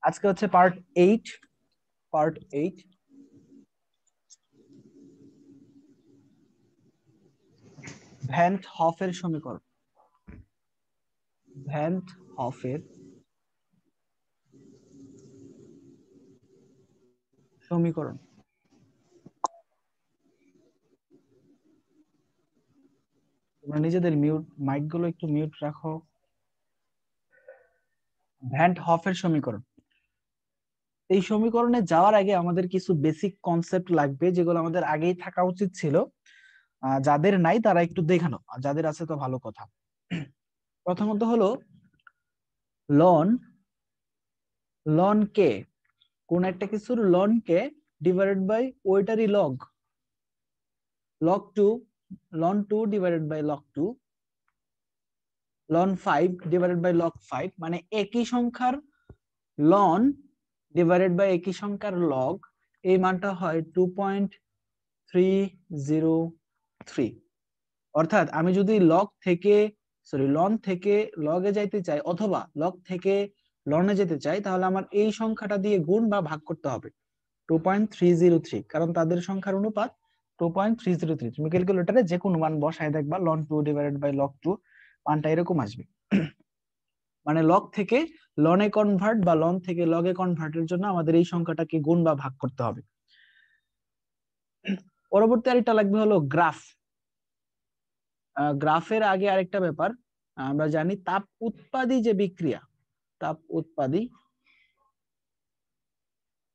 আজকে হচ্ছে part 8 van হফের সমীকরণ। ভ্যান হফের সমীকরণ। তোমরা নিজেদের মাইক গুলো একটু মিউট রাখো। ভ্যান হফের সমীকরণ। এই সমীকরণে যাওয়ার আগে আমাদের কিছু বেসিক কনসেপ্ট লাগবে, যেগুলো আমাদের আগেই থাকা উচিত ছিল। যাদের নাই তারা একটু দেখানো, আর যাদের আছে তো ভালো কথা। প্রথমত হলো লন লন কে, কোন একটা কিছুর লন কে ডিভাইডেড বাই ওইটারই log. Log two ln 2 divided by log 2, ln 5 divided by log 5, মানে একই সংখ্যার লন ডিভাইডেড বাই একই সংখ্যার লগ। এই মানটা হয় 2.303। অর্থাৎ আমি যদি লন থেকে লগে যাইতে চাই অথবা লগ থেকে লনে যেতে চাই, তাহলে আমার এই সংখ্যাটা দিয়ে গুণ বা ভাগ করতে হবে 2.303, কারণ তাদের সংখ্যার অনুপাত 2.303। তুমি ক্যালকুলেটরে যে কোনো মান বসায় দেখবা লন 2 ডিভাইডেড বাই লগ 2 মানটা এরকম আসবে। মানে লগ থেকে লনে কনভার্ট বা লন থেকে লগে কনভার্টের জন্য আমাদের এই সংখ্যাটাকে গুণ বা ভাগ করতে হবে। পরবর্তী আরেকটা লাগবে হলো গ্রাফ। গ্রাফের আগে আরেকটা ব্যাপার, আমরা জানি তাপ উৎপাদী যে বিক্রিয়া, তাপ উৎপাদী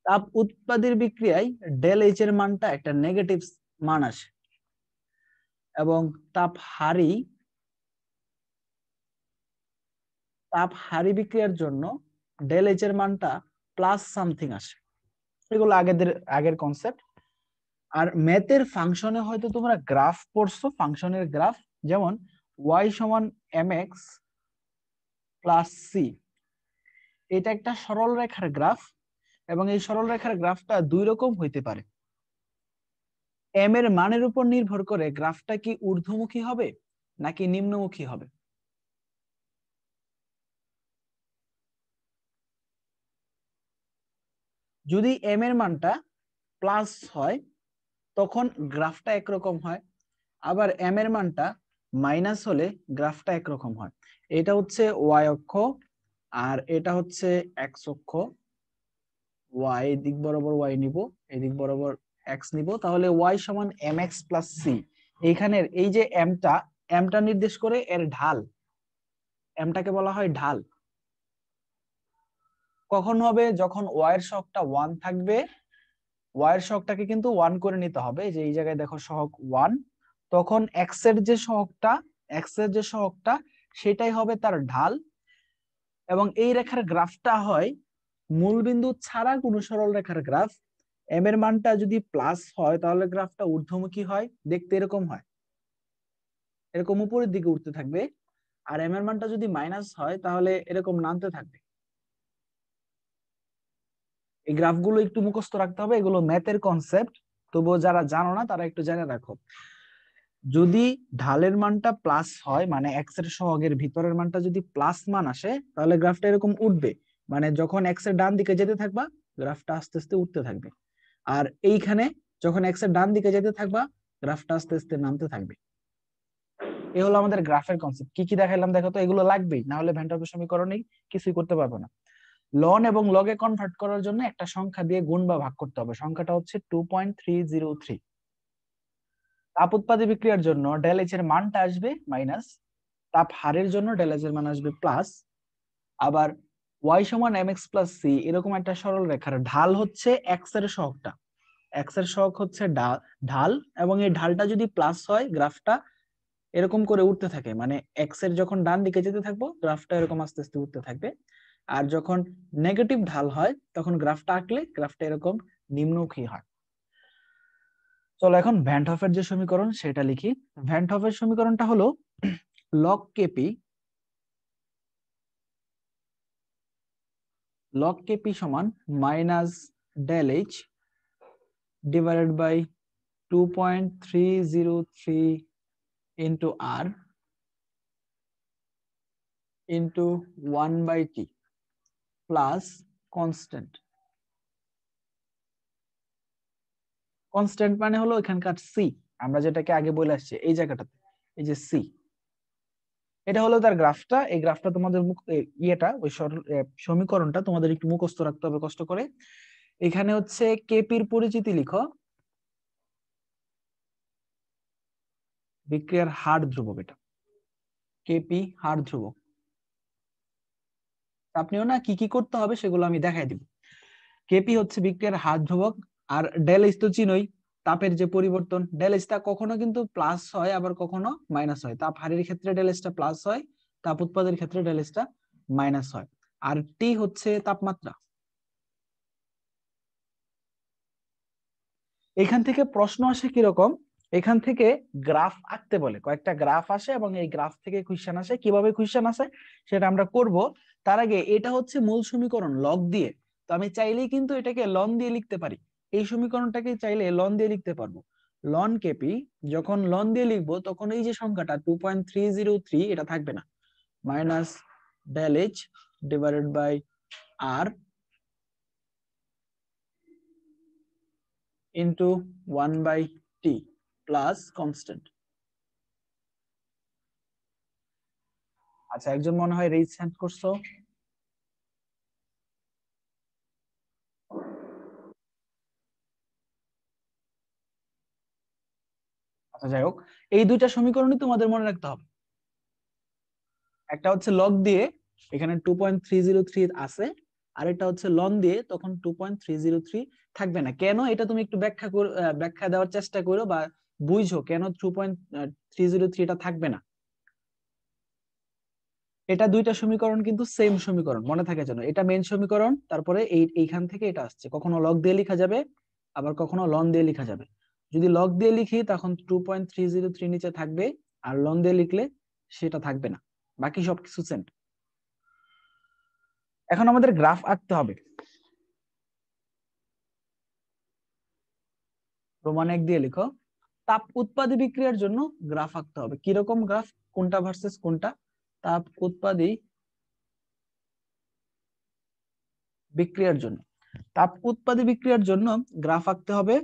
তাপ উৎপাদীর বিক্রিয়ায় ডেল এইচ এর মানটা একটা নেগেটিভ মান আসে, এবং তাপ হারি বিক্রিয়ার জন্য ডেল এইচ এর মানটা প্লাস সামথিং আসে। এগুলো আগের কনসেপ্ট। আর ম্যাথের ফাংশনে হয়তো তোমরা গ্রাফ পড়ছো, ফাংশনের গ্রাফ, যেমন y সমান mx প্লাস সি। এটা একটা সরল রেখার গ্রাফ, এবং এই সরল রেখার গ্রাফটা দুই রকম হইতে পারে। এম এর মানের উপর নির্ভর করে গ্রাফটা কি ঊর্ধ্বমুখী হবে নাকি নিম্নমুখী হবে। যদি এম এর মানটা প্লাস হয় তখন গ্রাফটা একরকম হয়, আবার এম এর মানটা মাইনাস হলে গ্রাফটা একরকম হয়। এটা হচ্ছে ওয়াই অক্ষ আর এটা হচ্ছে এক্স অক্ষ। ওয়াই দিক বরাবর ওয়াই নিব, এদিক বরাবর এক্স নিব, তাহলে ওয়াই সমান এম এক্স প্লাস সি। এইখানের এই যে এমটা নির্দেশ করে এর ঢাল, এমটাকে বলা হয় ঢাল। কখন হবে? যখন ওয়াই এর সহগটা 1 থাকবে। ওয়াই এর সহগটাকে কিন্তু 1 করে নিতে হবে, যে এই জায়গায় দেখো সহগ 1। তখন এক্স এর যে সহগটা সেটাই হবে তার ঢাল। এবং এই রেখার গ্রাফটা হয় মূল বিন্দু ছাড়া কোনো সরল রেখার গ্রাফ। এম এর মানটা যদি প্লাস হয় তাহলে গ্রাফটা ঊর্ধ্বমুখী হয়, দেখতে এরকম হয়, এরকম উপরের দিকে উঠতে থাকবে। আর এম এর মানটা যদি মাইনাস হয় তাহলে এরকম নামতে থাকবে। এই গ্রাফগুলো একটু মুখস্থ রাখতে হবে, এগুলো ম্যাথের কনসেপ্ট, তবুও যারা জানো না তারা একটু জেনে রাখো। যদি ঢালের মানটা প্লাস হয়, মানে এক্স এর সহগের ভিতরের মানটা যদি প্লাস মান আসে, তাহলে গ্রাফটা এরকম উঠবে। মানে যখন এক্স এর ডান দিকে যেতে থাকবা গ্রাফটা আস্তে আস্তে উঠতে থাকবে। আর এইখানে যখন এক্স এর ডান দিকে যেতে থাকবা গ্রাফটা আস্তে আস্তে নামতে থাকবে। এই হলো আমাদের গ্রাফের কনসেপ্ট। কি কি দেখাইলাম দেখো তো, এগুলো লাগবেই, না হলে ভ্যান হফের সমীকরণেই কিছুই করতে পারবো না। লন এবং লগে কনভার্ট করার জন্য একটা সংখ্যা দিয়ে গুণ বা ভাগ করতে হবে, সংখ্যাটা হচ্ছে 2.303। তাপ উৎপাদী বিক্রিয়ার জন্য ডেল এইচ এর মানটা আসবে মাইনাস, তাপ হারের জন্য ডেল এইচ এর মান আসবে প্লাস। আবার ওয়াই সমান এম এক্স প্লাস সি, এরকম একটা সরল রেখার ঢাল হচ্ছে এক্স এর সহগটা, এক্স এর সহগ হচ্ছে ঢাল, এবং এই ঢালটা যদি প্লাস হয় গ্রাফটা এরকম করে উঠতে থাকে। মানে এক্স এর যখন ডান দিকে যেতে থাকবো গ্রাফটা এরকম আস্তে আস্তে উঠতে থাকবে। আর যখন নেগেটিভ ঢাল হয় তখন গ্রাফটা আঁকলে গ্রাফটা এরকম নিম্নমুখী হয়। চলো এখন ভ্যান হফের যে সমীকরণ সেটা লিখি। ভ্যান হফের সমীকরণটা হলো log kp সমান minus del H divided by 2.303 into R into 1/t plus constant. Constant মানে হলো এখানকার সি, আমরা যেটাকে আগে বলে আসছি এই জায়গাটাতে, এই যে সি, এটা হলো তার গ্রাফটা। এই গ্রাফটা তোমাদের ইয়েটা ওই সমীকরণটা তোমাদের একটু মুখস্থ রাখতে হবে কষ্ট করে। এখানে হচ্ছে কেপির পরিচিতি লিখো, বিক্রিয়ার হার ধ্রুবক, এটা কেপি হার ধ্রুবক। আপনিও না কি কি করতে হবে সেগুলো আমি দেখাই দিব। কেপি হচ্ছে বিক্রিয়ার হার ধ্রুবক। আর ডেল এইচ তো চিনোই, তাপের যে পরিবর্তন, ডেল এইচটা কখনো কিন্তু প্লাস হয় আবার কখনো মাইনাস হয়। তাপ হারের ক্ষেত্রে ডেল এইচটা প্লাস হয়, তাপ উৎপাদের ক্ষেত্রে ডেল এইচটা মাইনাস হয়। আর টি হচ্ছে তাপমাত্রা। এখান থেকে প্রশ্ন আসে কিরকম, এখান থেকে গ্রাফ আঁকতে বলে, কয়েকটা গ্রাফ আসে এবং এই গ্রাফ থেকে কোশ্চেন আসে। কিভাবে কোশ্চেন আসে সেটা আমরা করব। তার আগে এটা হচ্ছে মূল সমীকরণ লগ দিয়ে, তো আমি চাইলেই কিন্তু এটাকে লন দিয়ে লিখতে পারি। এই সমীকরণটাকে চাইলে লন দিয়ে লিখতে পারবো। লন কেপি, যখন লন দিয়ে লিখবো তখন এই যে সংখ্যাটা 2.303 এটা থাকবে না, minus del H divided by R into 1/t plus constant. আচ্ছা, একজন মনে হয় রেজ হ্যান্ড করছো। আচ্ছা যাই হোক, এই দুইটা সমীকরণই তোমাদের মনে রাখতে হবে। একটা হচ্ছে লগ দিয়ে, এখানে 2.303 আছে, আর এটা হচ্ছে লন দিয়ে, তখন 2.303 থাকবে না। কেন এটা তুমি একটু ব্যাখ্যা দেওয়ার চেষ্টা করো বা বুঝো কেন 2.303টা থাকবে না। এটা দুইটা সমীকরণ কিন্তু সেম সমীকরণ, মনে থাকে যেন, এটা মেইন সমীকরণ, তারপরে এইখান থেকে এটা আসছে, কখনো লগ দিয়ে লেখা যাবে আবার কখনো লন দিয়ে লেখা যাবে। যদি লগ দিয়ে লিখি তখন 2.303 নিচে থাকবে, আর লন দিয়ে লিখলে সেটা থাকবে না, বাকি সবকিছু সেম। এখন আমাদের গ্রাফ আঁকতে হবে। প্রমাণ 1 দিয়ে লিখো, তাপ উৎপাদী বিক্রিয়ার জন্য গ্রাফ আঁকতে হবে। কিরকম গ্রাফ, কোনটা ভার্সেস কোনটা? তাপ উৎপাদী বিক্রিয়ার জন্য, তাপ উৎপাদী বিক্রিয়ার জন্য গ্রাফ আঁকতে হবে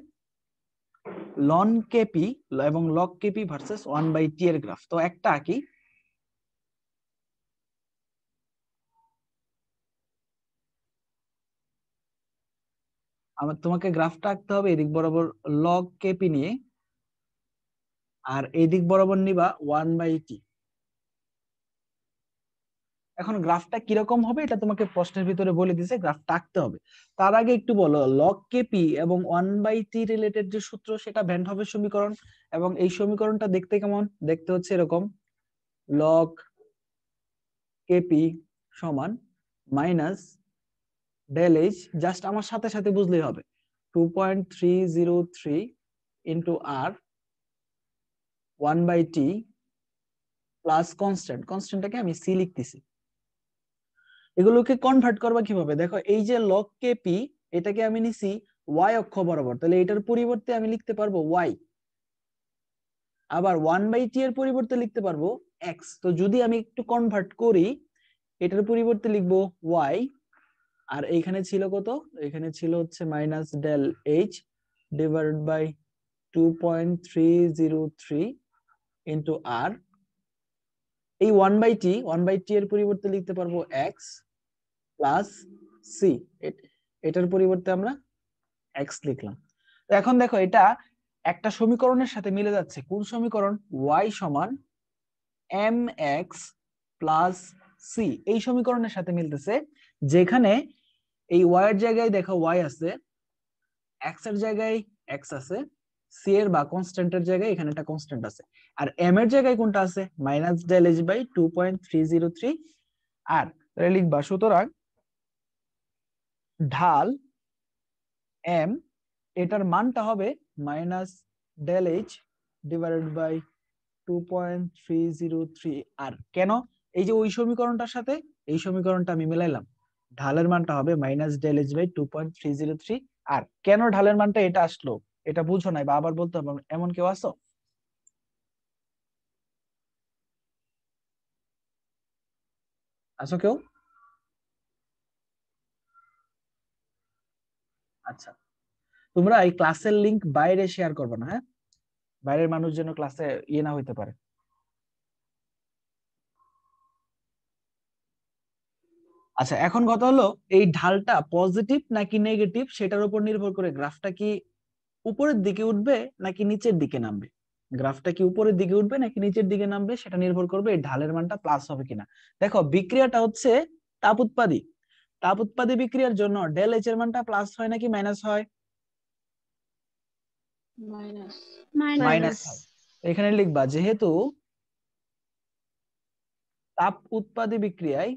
লন কেপি এবং লগ কেপি ভার্সেস 1/t এর গ্রাফ। তো একটা আঁকি। তোমাকে গ্রাফটা আঁকতে হবে এদিক বরাবর লগ কেপি নিয়ে, আর এই দিক বরাবর নিবা 1/t। এখন গ্রাফটা কিরকম হবে এটা তোমাকে প্রশ্নের ভিতরে বলে দিছে, গ্রাফটা আঁকতে হবে। তার আগে একটু বলো, লগ কেপি এবং 1/t রিলেটেড যে সূত্র সেটা ভ্যান হফের সমীকরণ, এবং এই সমীকরণটা দেখতে কেমন, দেখতে হচ্ছে এরকম, লগ কেপি সমান মাইনাস ডেল এইচ, জাস্ট আমার সাথে সাথে বুঝলেই হবে, 2.303 into R 1/t plus constant, কনস্ট্যান্টটাকে আমি সি লিখতেছি। এগুলোকে কনভার্ট করবা কিভাবে, দেখো এই যে লগ কে পি, এটাকে আমি নিছি ওয়াই অক্ষ বরাবর, তাহলে এটার পরিবর্তে আমি লিখতে পারবো ওয়াই। আবার 1/t এর পরিবর্তে লিখতে পারবো এক্স। তো যদি আমি একটু কনভার্ট করি, এটার পরিবর্তে লিখবো ওয়াই, আর এইখানে ছিল কত, এখানে ছিল হচ্ছে minus del H divided by 2.303 into R. এই 1/t এর পরিবর্তে লিখতে পারবো এক্স প্লাস সি, এটার পরিবর্তে আমরা এক্স লিখলাম। তো এখন দেখো এটা একটা সমীকরণের সাথে মিলে যাচ্ছে। কোন সমীকরণ? ওয়াই সমান এম এক্স প্লাস সি, এই সমীকরণের সাথে মিলতেছে, যেখানে এই ওয়াই এর জায়গায় দেখো ওয়াই আছে, এক্স এর জায়গায় এক্স আছে, সি এর বা কনস্ট্যান্টের জায়গায় এখানে একটা কনস্ট্যান্ট আছে, আর এম এর জায়গায় কোনটা আছে, minus del H by 2.303 R. তাহলে লিখবা, সুতরাং ঢাল এম, এটার মানটা হবে minus del H divided by 2.303 R. কেন? এই যে ওই সমীকরণটার সাথে এই সমীকরণটা আমি মিলাইলাম, ঢালের মানটা হবে minus del H by 2.303 R. কেন ঢালের মানটা এটা আসলো এটা বুঝো নাই বা আবার বলতে হবে এমন কেউ আছো? আছো কেউ? আচ্ছা, তোমরা এই ক্লাসের লিংক বাইরে শেয়ার করবে না, হ্যাঁ? বাইরের মানুষ যেন ক্লাসে ইয়ে না হইতে পারে। আচ্ছা, এখন কথা হলো এই ঢালটা পজিটিভ নাকি নেগেটিভ সেটার উপর নির্ভর করে গ্রাফটা কি উপরের দিকে উঠবে নাকি নিচের দিকে নামবে। গ্রাফটা কি উপরের দিকে উঠবে নাকি নিচের দিকে নামবে সেটা নির্ভর করবে এই ঢালের মানটা প্লাস হবে কিনা। দেখো বিক্রিয়াটা হচ্ছে তাপ উৎপাদী। তাপ উৎপাদী বিক্রিয়ার জন্য ডেল এইচ এর মানটা প্লাস হয় নাকি মাইনাস হয়? মাইনাস। মাইনাস হয়। এখানে লিখবা যেহেতু তাপ উৎপাদী বিক্রিয়ায়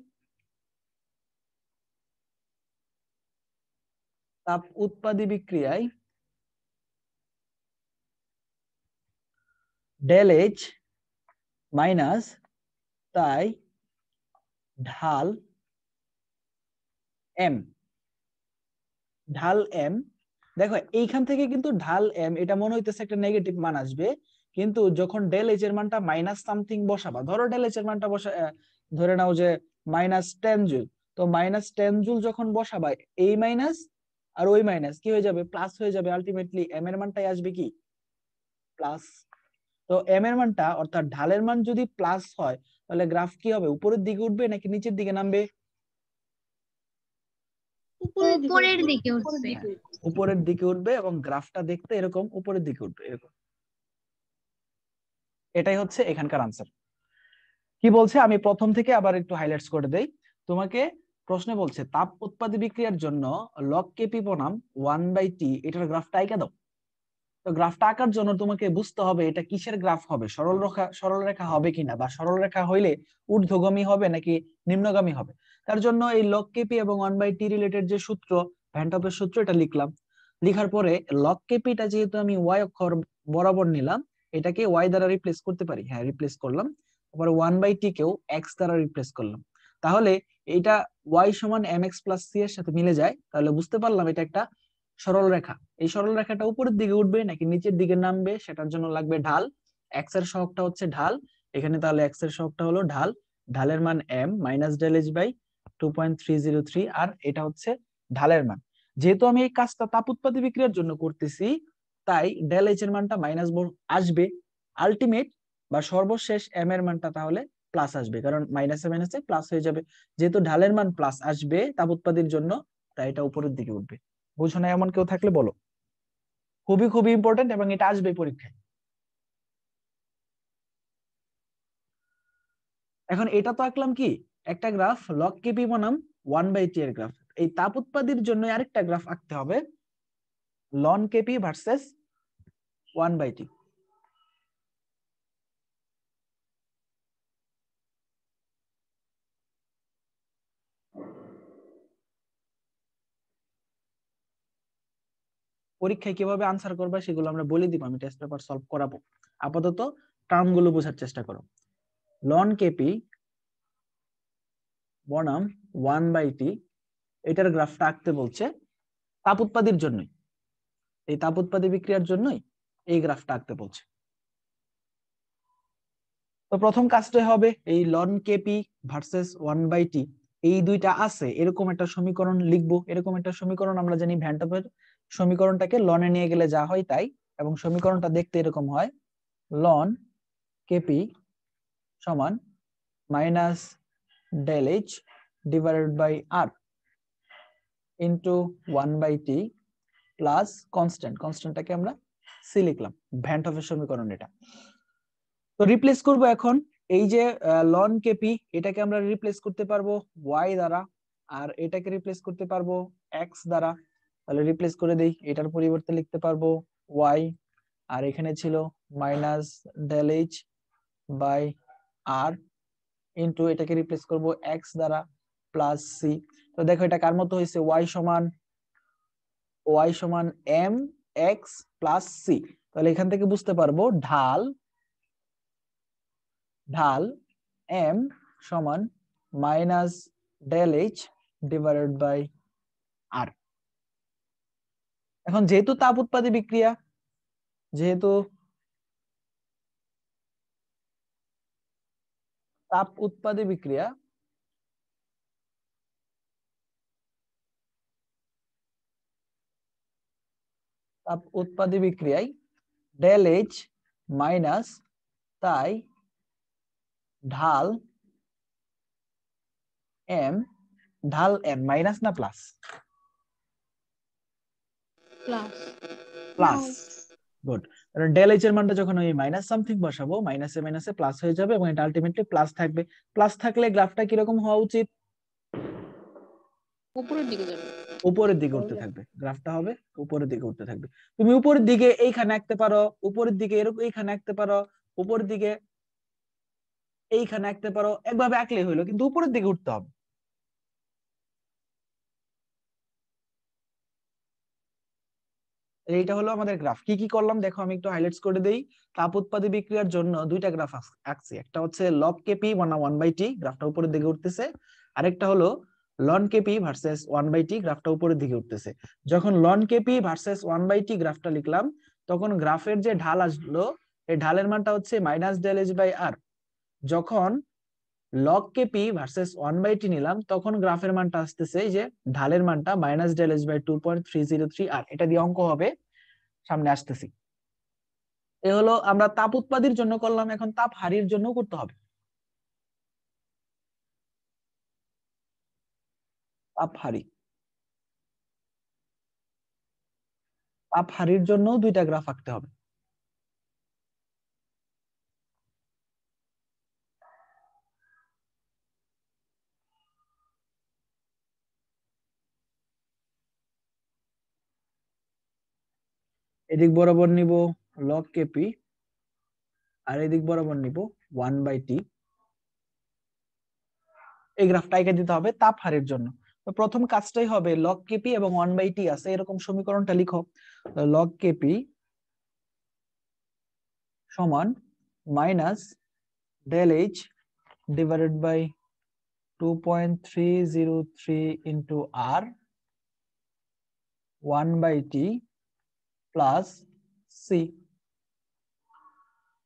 তাপ উৎপাদী বিক্রিয়ায় ডেল এইচ মাইনাস, তাই ঢাল এম, ঢাল এম। দেখো এইখান থেকে কিন্তু ঢাল এম এটা মনে হইতেছে একটা নেগেটিভ মান আসবে, কিন্তু যখন ডেল এইচ এর মানটা মাইনাস সামথিং বসাবা, ধরো ডেল এইচ এর মানটা ধরে নাও যে -10 জুল, তো -10 জুল যখন বসাবা এই মাইনাস আর ওই মাইনাস কি হয়ে যাবে, প্লাস হয়ে যাবে। আলটিমেটলি এম এর মানটাই আসবে কি প্লাস। তো এম এর মানটা অর্থাৎ ঢালের মান যদি প্লাস হয় তাহলে গ্রাফ কি হবে, উপরের দিকে উঠবে নাকি নিচের দিকে নামবে? উপরের দিকে উঠবে। উপরের দিকে উঠবে এবং গ্রাফটা দেখতে এরকম উপরের দিকে উঠবে এরকম। এটাই হচ্ছে এখানকার আনসার। কি বলছে আমি প্রথম থেকে আবার একটু হাইলাইটস করে দেই তোমাকে। প্রশ্নে বলছে তাপ উৎপাদী বিক্রিয়ার জন্য লগ কেপি বনাম 1/t এটার গ্রাফটা আঁকা দাও। তো গ্রাফটা আঁকার জন্য তোমাকে বুঝতে হবে এটা কিসের গ্রাফ হবে, সরলরেখা হবে কিনা, বা সরলরেখা হইলে ঊর্ধ্বগামী হবে নাকি নিম্নগামী হবে। তার জন্য এই লগ কেপি এবং 1/t রিলেটেড যে সূত্র, ভ্যান টপের সূত্র, এটা লিখলাম। লিখার পরে লগ কেপিটা যেহেতু আমি ওয়াই অক্ষর বরাবর নিলাম, এটাকে ওয়াই দ্বারা রিপ্লেস করতে পারি, হ্যাঁ রিপ্লেস করলাম। তারপরে 1/t কেও এক্স দ্বারা রিপ্লেস করলাম। তাহলে এটা ওয়াই সমান এম এক্স প্লাস সি এর সাথে মিলে যায়, তাহলে বুঝতে পারলাম এটা একটা সরল রেখা। এই সরল রেখাটা উপরের দিকে উঠবে নাকি নিচের দিকে নামবে সেটার জন্য লাগবে ঢাল। এক্স এর সহগটা হচ্ছে ঢাল এখানে, তাহলে এক্স এর সহগটা হলো ঢাল। ঢালের মান M minus del H by 2.303, আর এটা হচ্ছে ঢালের মান। যেহেতু আমি এই কাজটা তাপ উৎপাদী বিক্রিয়ার জন্য করতেছি, তাই ডেল এইচ এর মানটা মাইনাস আসবে। আলটিমেট বা সর্বশেষ এম এর মানটা তাহলে প্লাস আসবে, কারণ মাইনাসে মাইনাসে প্লাস হয়ে যাবে। যেহেতু ঢালের মান প্লাস আসবে তাপ উৎপাদীর জন্য, তাই এটা উপরের দিকে উঠবে। বুঝো না এমন কেউ থাকলে বলো। খুবই খুবই ইম্পর্টেন্ট এবং এটা আসবে পরীক্ষায়। এখন এটা তো আঁকলাম কি একটা গ্রাফ লগ কেপি বনাম 1/t এর গ্রাফ। এই তাপ উৎপাদীর জন্য আরেকটা গ্রাফ আঁকতে হবে, লন কেপি ভার্সেস 1/t। পরীক্ষায় কিভাবে আনসার করবে সেগুলো আমরা বলে দিব, আমি টেস্ট পেপার সলভ করাবো। আপাতত টার্ম গুলো বোঝার চেষ্টা করো। লন কেপি বনাম 1/t এটার গ্রাফটা আঁকতে বলছে তাপ উৎপাদীর জন্যই, এই তাপ উৎপাদী বিক্রিয়ার জন্যই এই গ্রাফটা আঁকতে বলছে। তো প্রথম কাজটা হবে এই লন কেপি ভার্সেস 1/t, এই দুইটা আছে এরকম একটা সমীকরণ লিখবো। এরকম একটা সমীকরণ আমরা জানি ভ্যান টপের সমীকরণটাকে লনে নিয়ে গেলে যা হয় তাই, এবং সমীকরণটা দেখতে এরকম হয়, লন কেপি সমান minus del H divided by R into 1/t plus constant, কনস্ট্যান্টটাকে আমরা সি লিখলাম। ভ্যান টপের সমীকরণ এটা। তো রিপ্লেস করব এখন এই যে লন কেপি, এটাকে আমরা রিপ্লেস করতে পারবো ওয়াই দ্বারা, আর এটাকে রিপ্লেস করতে পারবো এক্স দ্বারা। তাহলে রিপ্লেস করে দেই, এটার পরিবর্তে লিখতে পারবো ওয়াই, আর এখানে ছিল minus del H by R into এটাকে রিপ্লেস করব এক্স দ্বারা প্লাস সি। তো দেখো এটা কার মতো হয়েছে, ওয়াই সমান এম এক্স প্লাস সি। তাহলে এখান থেকে বুঝতে পারবো ঢাল ঢাল এম সমান minus del H divided by R. এখন যেহেতু তাপ উৎপাদী বিক্রিয়া, যেহেতু তাপ উৎপাদী বিক্রিয়া, তাপ উৎপাদী বিক্রিয়ায় ডেল এইচ মাইনাস তাই ঢাল এম, ঢাল এম মাইনাস না প্লাস? প্লাস। প্লাস। গুড। কারণ ডেল এইচ এর মানটা যখন ওই মাইনাস সামথিং বসাবো, মাইনাসে মাইনাসে প্লাস হয়ে যাবে এবং এটা আলটিমেটলি প্লাস থাকবে। প্লাস থাকলে গ্রাফটা কিরকম হওয়া উচিত? উপরের দিকে যাবে। উপরের দিকে উঠতে থাকবে, গ্রাফটা হবে উপরের দিকে উঠতে থাকবে। তুমি উপরের দিকে এইখানে আঁকতে পারো, উপরের দিকে এরকম এইখানে আঁকতে পারো, উপরের দিকে এইখানে আঁকতে পারো, একভাবে আঁকলেই হলো, কিন্তু উপরের দিকে উঠতে হবে। এইটা হলো আমাদের গ্রাফ। কি কি করলাম দেখো, আমি একটু হাইলাইটস করে দেই। তাপ উৎপাদী বিক্রিয়ার জন্য দুইটা গ্রাফ আঁকছি। একটা হচ্ছে লগ কেপি বনাম 1/t, গ্রাফটা উপরের দিকে উঠতেছে। আরেকটা হলো লন কেপি ভার্সেস 1/t, গ্রাফটা উপরের দিকে উঠতেছে। যখন লন কেপি ভার্সেস 1/t গ্রাফটা লিখলাম, তখন গ্রাফের যে ঢাল আসলো, এই ঢালের মানটা হচ্ছে মাইনাস ডেল এইচ বাই আর। যখন লগ কেপি ভার্সেস 1/t নিলাম, তখন গ্রাফের মানটা আসতেছে এই যে ঢালের মানটা মাইনাস ডেল এইচ বাই 2.303 আর। এটা দিয়ে অঙ্ক হবে, সামনে আসতেছি। এ হলো আমরা তাপ উৎপাদীর জন্য করলাম, এখন তাপ হারির জন্য করতে হবে। তাপ হারি, তাপ হারির জন্য দুইটা গ্রাফ আঁকতে হবে। এদিক বরাবর নিব লগ কেপি আর এদিক বরাবর নিব 1/t। এই গ্রাফটা এঁকে দিতে হবে তাপ হারির জন্য। তো প্রথম কাজটাই হবে লগ কেপি এবং 1/t আছে এরকম সমীকরণটা লিখো। লগ কেপি সমান minus del H divided by 2.303 into R 1/t plus C.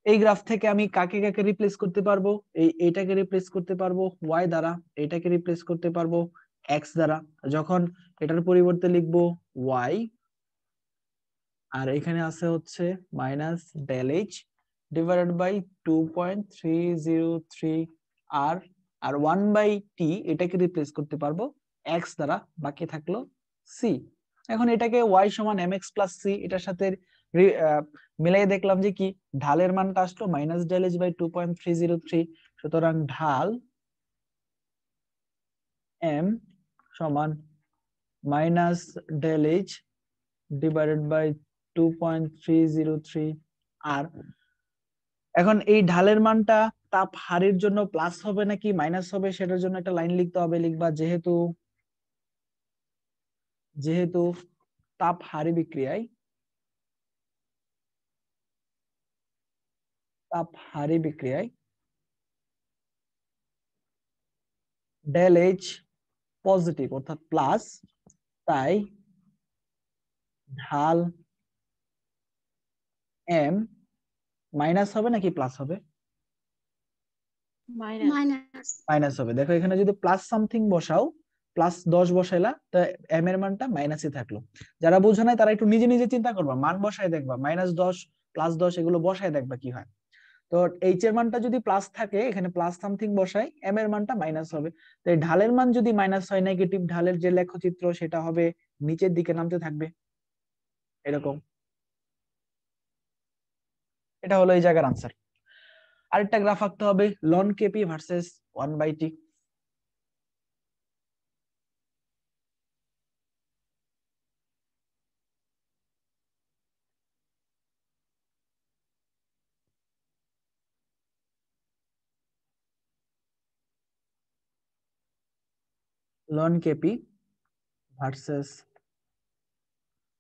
এই গ্রাফ থেকে আমি কাকে কাকে রিপ্লেস করতে পারবো? এইটাকে রিপ্লেস করতে পারবো y দ্বারা, এটাকে রিপ্লেস করতে পারবো x দ্বারা। যখন এটার পরিবর্তে লিখবো y, আর এখানে আছে হচ্ছে minus del H divided by 2.303 R, আর 1/t এটাকে রিপ্লেস করতে পারবো x দ্বারা, বাকি থাকলো c। এখন এটাকে y সমান mx প্লাস c, এটার সাথে মিলাই দেখলাম যে কি ঢালের মানটা আসলো মাইনাস ডেল এইচ বাই 2.303। সুতরাং ঢাল m সমান minus del H divided by 2.303 R. এখন এই ঢালের মানটা তাপ হারির জন্য প্লাস হবে নাকি মাইনাস হবে, সেটার জন্য একটা লাইন লিখতে হবে। লিখবা যেহেতু যেহেতু তাপ হারি বিক্রিয়ায় ডেল এইচ পজিটিভ অর্থাৎ প্লাস, তাই ঢাল এম মাইনাস হবে নাকি প্লাস হবে? মাইনাস হবে। দেখো এখানে যদি প্লাস সামথিং বসাও, প্লাস 10 বসাইলা, তো এম এর মানটা মাইনাসই থাকলো। যারা বুঝো নাই তারা একটু নিজে নিজে চিন্তা করবা, মান বসায় দেখবা, -10 +10 এগুলো বসায় দেখবা কি হয়। তো এইচ এর মানটা যদি প্লাস থাকে, এখানে প্লাস সামথিং বসাই, এম এর মানটা মাইনাস হবে। তো এই ঢালের মান যদি মাইনাস হয়, নেগেটিভ ঢালের যে লেখচিত্র সেটা হবে নিচের দিকে নামতে থাকবে এরকম। এটা হলো এই জায়গার আনসার। আরেকটা গ্রাফ আঁকতে হবে ln KP versus 1/t। Ln KP versus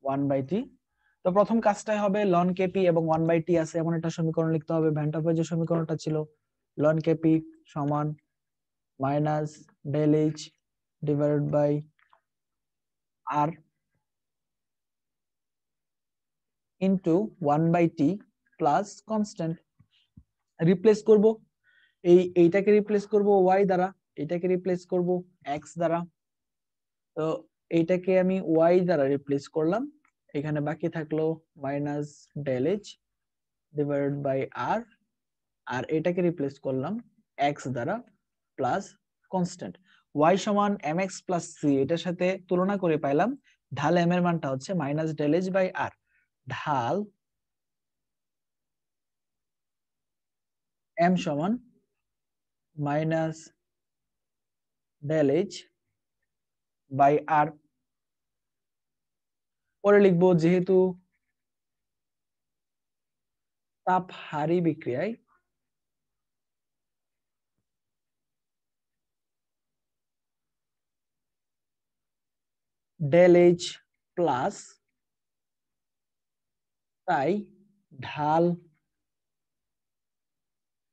1/t। তো প্রথম কাজটাই হবে লন কেপি এবং 1/t আছে এমন একটা সমীকরণ লিখতে হবে। ভ্যান ডার যে সমীকরণটা ছিল লন কেপি সমান minus del H divided by R into 1/t plus constant. Replace করব, এইটাকে রিপ্লেস করব y দ্বারা, এটাকে রিপ্লেস করব x দ্বারা। তো এইটাকে আমি y দ্বারা রিপ্লেস করলাম, এখানে বাকি থাকলো minus del H divided by R, আর এটাকে রিপ্লেস করলাম এক্স দ্বারা প্লাস কনস্ট্যান্ট y সমান mx প্লাস সি, এটার সাথে তুলনা করে পাইলাম ঢাল m এর মানটা হচ্ছে মাইনাস ডেল এইচ বাই আর। ঢাল m সমান মাইনাস ডেল এইচ বাই আর। পরে লিখবো যেহেতু তাপ হারি বিক্রিয়ায় ডেল এইচ প্লাস, তাই ঢাল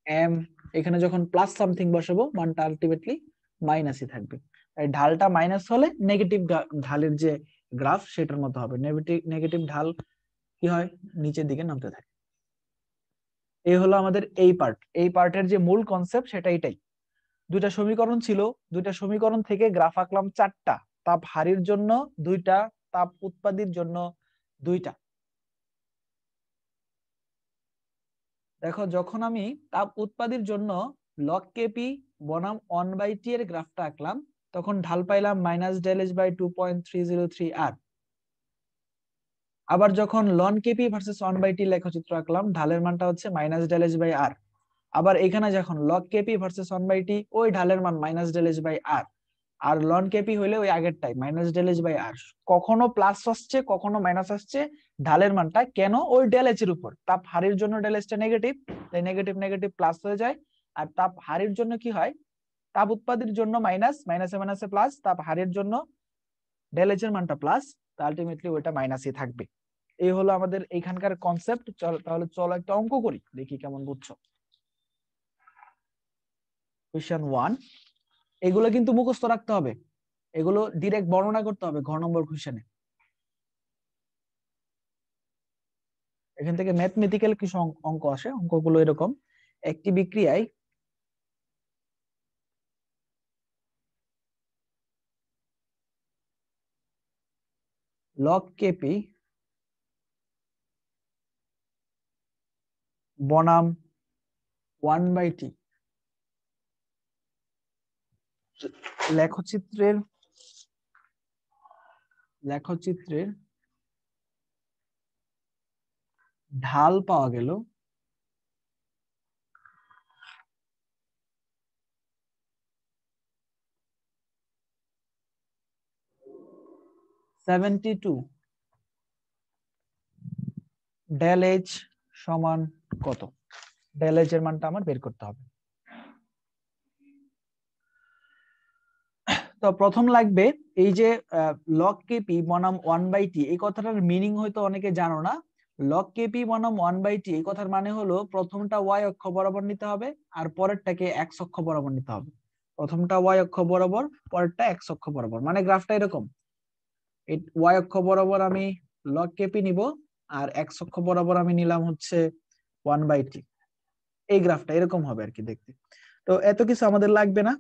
এম, এখানে যখন প্লাস সামথিং বসাবো মানটা আলটিমেটলি মাইনাসই থাকবে। তাই ঢালটা মাইনাস হলে নেগেটিভ ঢালের যে গ্রাফ সেটার মতো হবে, নেগেটিভ ঢাল কি হয় নিচের দিকে নামতে থাকে। এই হলো আমাদের এই পার্ট, এই পার্টের যে মূল কনসেপ্ট সেটা এটাই। দুইটা সমীকরণ ছিল, দুইটা সমীকরণ থেকে গ্রাফ আঁকলাম চারটা, তাপ হারির জন্য দুইটা, তাপ উৎপাদির জন্য দুইটা। দেখো যখন আমি তাপ উৎপাদির জন্য লগ কেপি বনাম 1/t এর গ্রাফটা আঁকলাম তখন ঢাল পাইলাম মাইনাস ডেল এইচ বাই 2.303 আর। আবার যখন লন কেপি ভার্সেস 1/t লেখচিত্র আঁকলাম ঢালের মানটা হচ্ছে মাইনাস ডেল এইচ বাই আর। আবার এখানে যখন লগ কেপি ভার্সেস 1/t, ওই ঢালের মান minus del H by R, আর লন কেপি হইলে ওই আগেরটাই minus del H by R. কখনো প্লাস আসছে কখনো মাইনাস আসছে, ঢালের মানটা কেন ওই ডেল এইচ এর উপর। তাপ হারির জন্য ডেল এইচটা নেগেটিভ, তাই নেগেটিভ নেগেটিভ প্লাস হয়ে যায়। আর তাপ হারির জন্য কি হয়, তাপ উৎপাদির জন্য মাইনাস, মাইনাসে মাইনাসে প্লাস, তাপ হারির জন্য ডেল এইচ এর মানটা প্লাস, আলটিমেটলি ওইটা মাইনাসই থাকবে। এই হলো আমাদের এইখানকার কনসেপ্ট। তাহলে চলো একটা অঙ্ক করি, দেখি কেমন বুঝছো। কোয়েশ্চেন 1, এগুলো কিন্তু মুখস্থ রাখতে হবে, এগুলো ডিরেক্ট বর্ণনা করতে হবে ঘ নম্বর কোয়েশ্চেনে। এখান থেকে ম্যাথমেটিক্যাল কিছু অঙ্ক আসে, অঙ্কগুলো এরকম। একটি বিক্রিয়ায় লগ কেপি বনাম 1/t, লেখচিত্রের ঢাল পাওয়া গেল 72, ডেল এইচ সমান কত? ডেল এইচ এর মানটা আমার বের করতে হবে। তো প্রথম লাগবে এই যে লগ কেপি বনাম 1/t, এই কথাটার মিনিং হয়তো অনেকে জানো না। লগ কেপি বনাম 1/t এই কথার মানে হলো প্রথমটা ওয়াই অক্ষ বরাবর নিতে হবে আর পরেরটাকে এক্স অক্ষ বরাবর নিতে হবে। প্রথমটা ওয়াই অক্ষ বরাবর, পরেরটা এক্স অক্ষ বরাবর। মানে গ্রাফটা এরকম, এই ওয়াই অক্ষ বরাবর আমি লগ কেপি নিব আর এক্স অক্ষ বরাবর আমি নিলাম হচ্ছে 1/t। এই গ্রাফটা এরকম হবে আর কি দেখতে। তো এত কিছু আমাদের লাগবে না,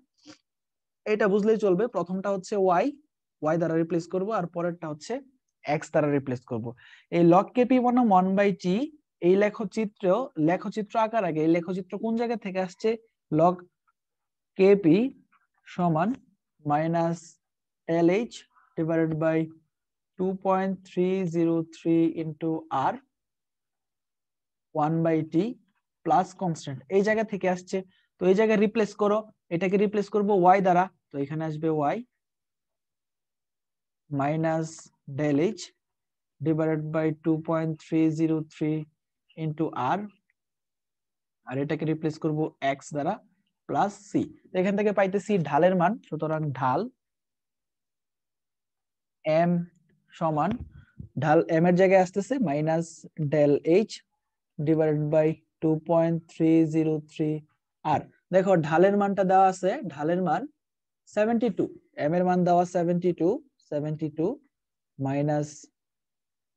এটা বুঝলেই চলবে। প্রথমটা হচ্ছে ওয়াই, ওয়াই দ্বারা রিপ্লেস করব, আর পরেরটা হচ্ছে এক্স দ্বারা রিপ্লেস করব। এই লগ কেপি বনাম 1/t, এই লেখচিত্র আকার আগে এই লেখচিত্র কোন জায়গা থেকে আসছে? লগ কেপি সমান minus del H divided by 2.303 into R 1/t plus constant, এই জায়গা থেকে আসছে। তো এই জায়গায় রিপ্লেস করো, এটাকে রিপ্লেস করব ওয়াই দ্বারা, তো এখানে আসবে Y minus del H divided by 2.303 into R, আর এটাকে রিপ্লেস করব এক্স দ্বারা প্লাস সি। এখান থেকে পাইতেছি ঢালের মান, সুতরাং ঢাল এম সমান, ঢাল এম এর জায়গায় আসতেছে minus del H divided by 2.303 R. দেখো ঢালের মানটা দেওয়া আছে, ঢালের মান 72, এম এর মান দেওয়া 72 minus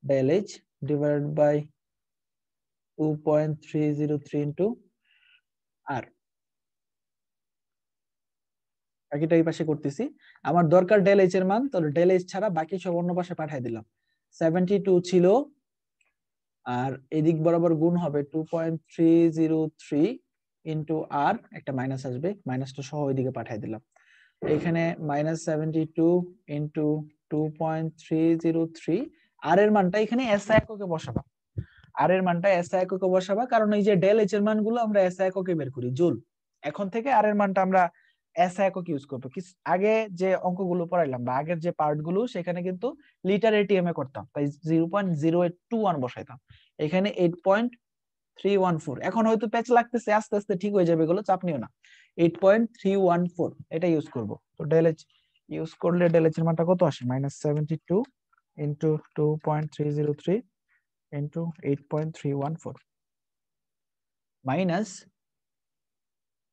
del H divided by 2.303 into R. বাকিটা এই পাশে করতেছি, আমার দরকার ডেল এইচ এর মান, তাহলে ডেল এইচ ছাড়া বাকি সব অন্য পাশে পাঠিয়ে দিলাম। 72 ছিল, আর এদিক বরাবর গুণ হবে 2.303 ইন্টু আর, একটা মাইনাস আসবে, মাইনাসটা সহ ওইদিকে পাঠিয়ে দিলাম। এখানে -72 ইন্টু 2.303, আর এর মানটা এখানে এসআই এককে বসাবা, আর এর মানটা এসআই এককে বসাবা, কারণ এই যে ডেল এইচ এর মানগুলো আমরা এসআই এককে বের করি, জুল। এখন থেকে আর এর মানটা আমরা এসআই একক ইউজ করবো। আগে যে অঙ্কগুলো পড়াইলাম বা আগের যে পার্ট গুলো, সেখানে কিন্তু লিটার এটিএম এ করতাম, তাই 0.0821 বসাইতাম, এখানে 8.314। এখন হয়তো প্যাচ লাগতেছে, আস্তে আস্তে ঠিক হয়ে যাবে, এগুলো চাপ নিও না। 8.314 এটা ইউজ করব। তো ডেল এইচ ইউজ করলে ডেল এইচ এর মানটা কত আসে? -72 ইন্টু 2.303 ইন্টু 8.314 মাইনাস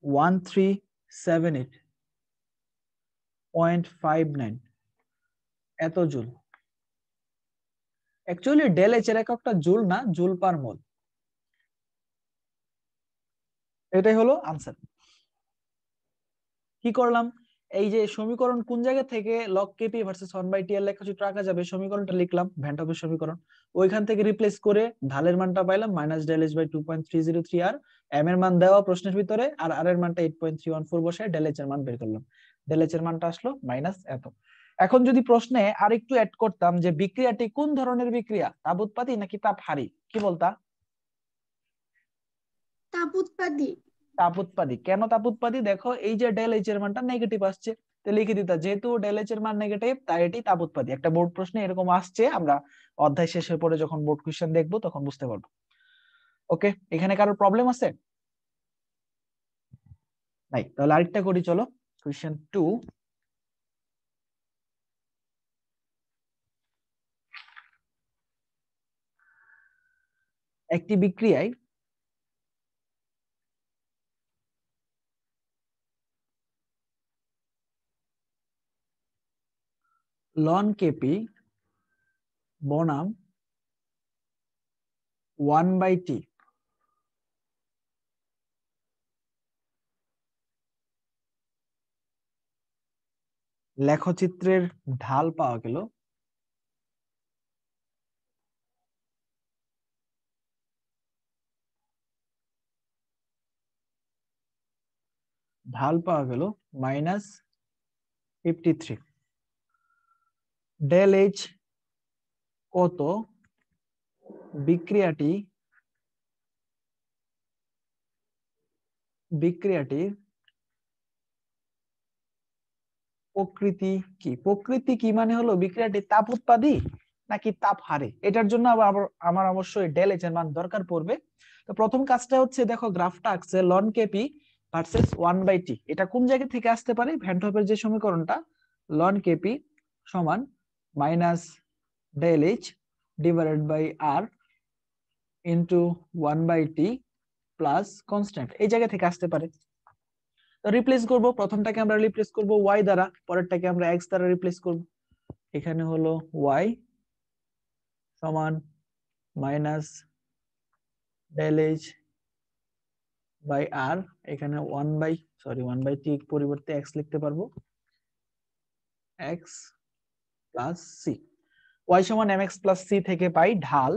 1378.59 এত জুল। অ্যাকচুয়ালি ডেল এইচ এর এককটা জুল না, জুল পার মোল। এটাই হলো আনসার। কি করলাম, এই যে সমীকরণ কোন জায়গা থেকে লগ কেপি ভার্সেস 1/t এর লেখাচিত্র আঁকা যাবে, সমীকরণটা লিখলাম, ভ্যান হপের সমীকরণ, ওইখান থেকে রিপ্লেস করে ঢালের মানটা পাইলাম -del(h/2.303 আর m এর মান দেওয়া প্রশ্নের ভিতরে, আর আর এর মানটা 8.314 বসায় ডেল এইচ এর মান বের করলাম। ডেল এইচ এর মানটা আসলো মাইনাস এত। এখন যদি প্রশ্নে আরেকটু অ্যাড করতাম যে বিক্রিয়াটি কোন ধরনের বিক্রিয়া, তাপোৎপাদী নাকি তাপহারী, কি বলতা? তাপোৎপাদী। তাপোৎপাদী। কেন তাপোৎপাদী? দেখো এই যে ডেল এইচ এর মানটা নেগেটিভ আসছে, তো লিখে দিতা যেহেতু ডেল এইচ এর মান নেগেটিভ তাই এটি তাপোৎপাদী। একটা বোর্ড প্রশ্নে এরকম আসছে, আমরা অধ্যায় শেষের পরে যখন বোর্ড কোশ্চেন দেখবো তখন বুঝতে পারবো। ওকে, এখানে কারোর প্রবলেম আছে? নাই, তাহলে আরেকটা করি, চলো কোশ্চেন 2। একটি বিক্রিয়ায় লন কেপি বনাম 1/t লেখচিত্রের ঢাল পাওয়া গেল, ঢাল পাওয়া গেল -53। ডেল এইচ কত বিক্রিয়াটির প্রকৃতি কি? প্রকৃতি কি মানে হলো বিক্রিয়াটি তাপ উৎপাদী নাকি তাপ হারে, এটার জন্য আবার আমার অবশ্যই ডেল এইচ এর মান দরকার পড়বে। তো প্রথম কাজটা হচ্ছে, দেখো গ্রাফটা আঁকছে লন কেপি ভার্সেস 1/t, এটা কোন জায়গা থেকে আসতে পারে? ভ্যান হপের যে সমীকরণটা, লন কেপি সমান minus del H divided by R into 1/t plus constant, এই জায়গা থেকে আসতে পারে। তো রিপ্লেস করব, প্রথমটাকে আমরা রিপ্লেস করব y দ্বারা, পরেরটাকে আমরা x দ্বারা রিপ্লেস করব। এখানে হলো y সমান মাইনাস ডেল এইচ বাই আর, এখানে 1/t পরিবর্তে x লিখতে পারবো, x প্লাস c। y সমান mx প্লাস c থেকে পাই ঢাল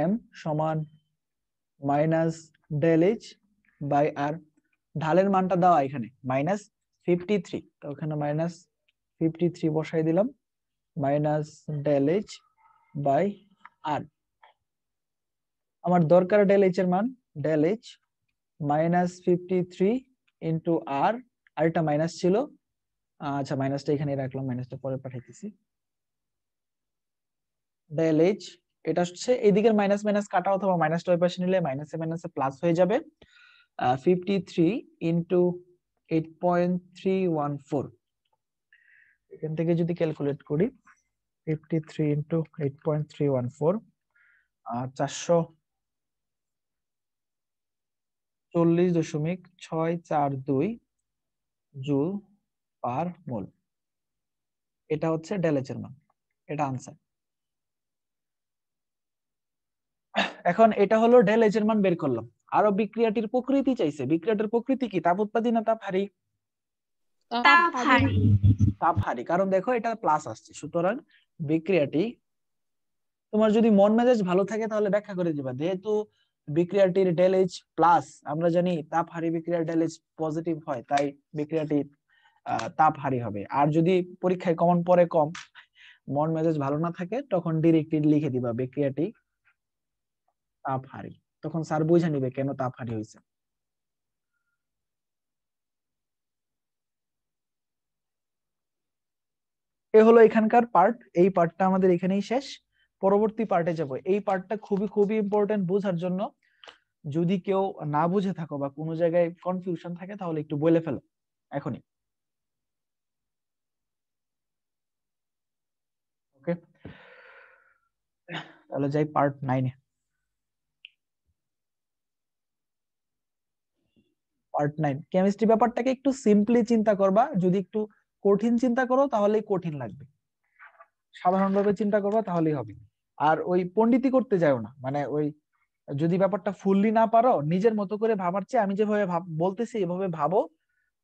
m সমান মাইনাস ডেল এইচ বাই আর। ঢালের মানটা দেওয়া এখানে -53, তো ওখানে -53 বসাই দিলাম, মাইনাস ডেল এইচ বাই আর। আমার দরকার ডেল এইচ এর মান, ডেল এইচ -53 ইন্টু আর, আরেকটা মাইনাস ছিল, আচ্ছা মাইনাসটা এখানে রাখলাম, মাইনাসটা পরে পাঠাইতেছি। ডেল এইচ এটা হচ্ছে এদিকের মাইনাস মাইনাস কাটা, অথবা মাইনাসটা ওই পাশে নিলে মাইনাসে মাইনাসে প্লাস হয়ে যাবে। 53 ইন্টু 8.314, এখান থেকে যদি ক্যালকুলেট করি 53 ইন্টু 8.314, 440.642 জুল পার মোল। এটা হচ্ছে ডেল এইচ এর মান, এটা আনসার। এখন এটা হলো ডেল এইচ এর মান বের করলাম, আরো বিক্রিয়াটির প্রকৃতি চাইছে। বিক্রিয়াটির প্রকৃতি কি? তাপ উৎপাদী না তাপ হারী? তাপহারী। তাপহারী, কারণ দেখো এটা প্লাস আসছে, সুতরাং বিক্রিয়াটি, তোমার যদি মন মেজাজ ভালো থাকে তাহলে ব্যাখ্যা করে দিবা, যেহেতু বিক্রিয়াটির ডেল এইচ প্লাস, আমরা জানি তাপহারী বিক্রিয়ার ডেল এইচ পজিটিভ হয়, তাই বিক্রিয়াটি তাপহারী হবে। আর যদি পরীক্ষায় কমন পড়ে কম, মন মেজাজ ভালো না থাকে, তখন ডিরেক্টলি লিখে দিবা বিক্রিয়াটি তাপহারী, তখন স্যার বুঝে নিবে কেন তাপহারী হয়েছে। এ হলো এখানকার পার্ট, এই পার্টটা আমাদের এখানেই শেষ। পরবর্তী পার্টে যাব। এই পার্টটা খুবই খুবই ইম্পর্টেন্ট বোঝার জন্য, যদি কেউ না বুঝে থাকো বা কোনো জায়গায় কনফিউশন থাকে তাহলে একটু বলে ফেলো এখনই। ওকে, তাহলে যাই পার্ট 9-এ। পার্ট 9 কেমিস্ট্রি ব্যাপারটাকে একটু সিম্পলি চিন্তা করবা, যদি একটু কঠিন চিন্তা করো তাহলেই কঠিন লাগবে, সাধারণভাবে চিন্তা করবা তাহলেই হবে। আর ওই পণ্ডিতি করতে যাও না, মানে ওই যদি ব্যাপারটা ফুললি না পারো, নিজের মতো করে ভাবার চেয়ে আমি যেভাবে বলতেছি এভাবে ভাবো,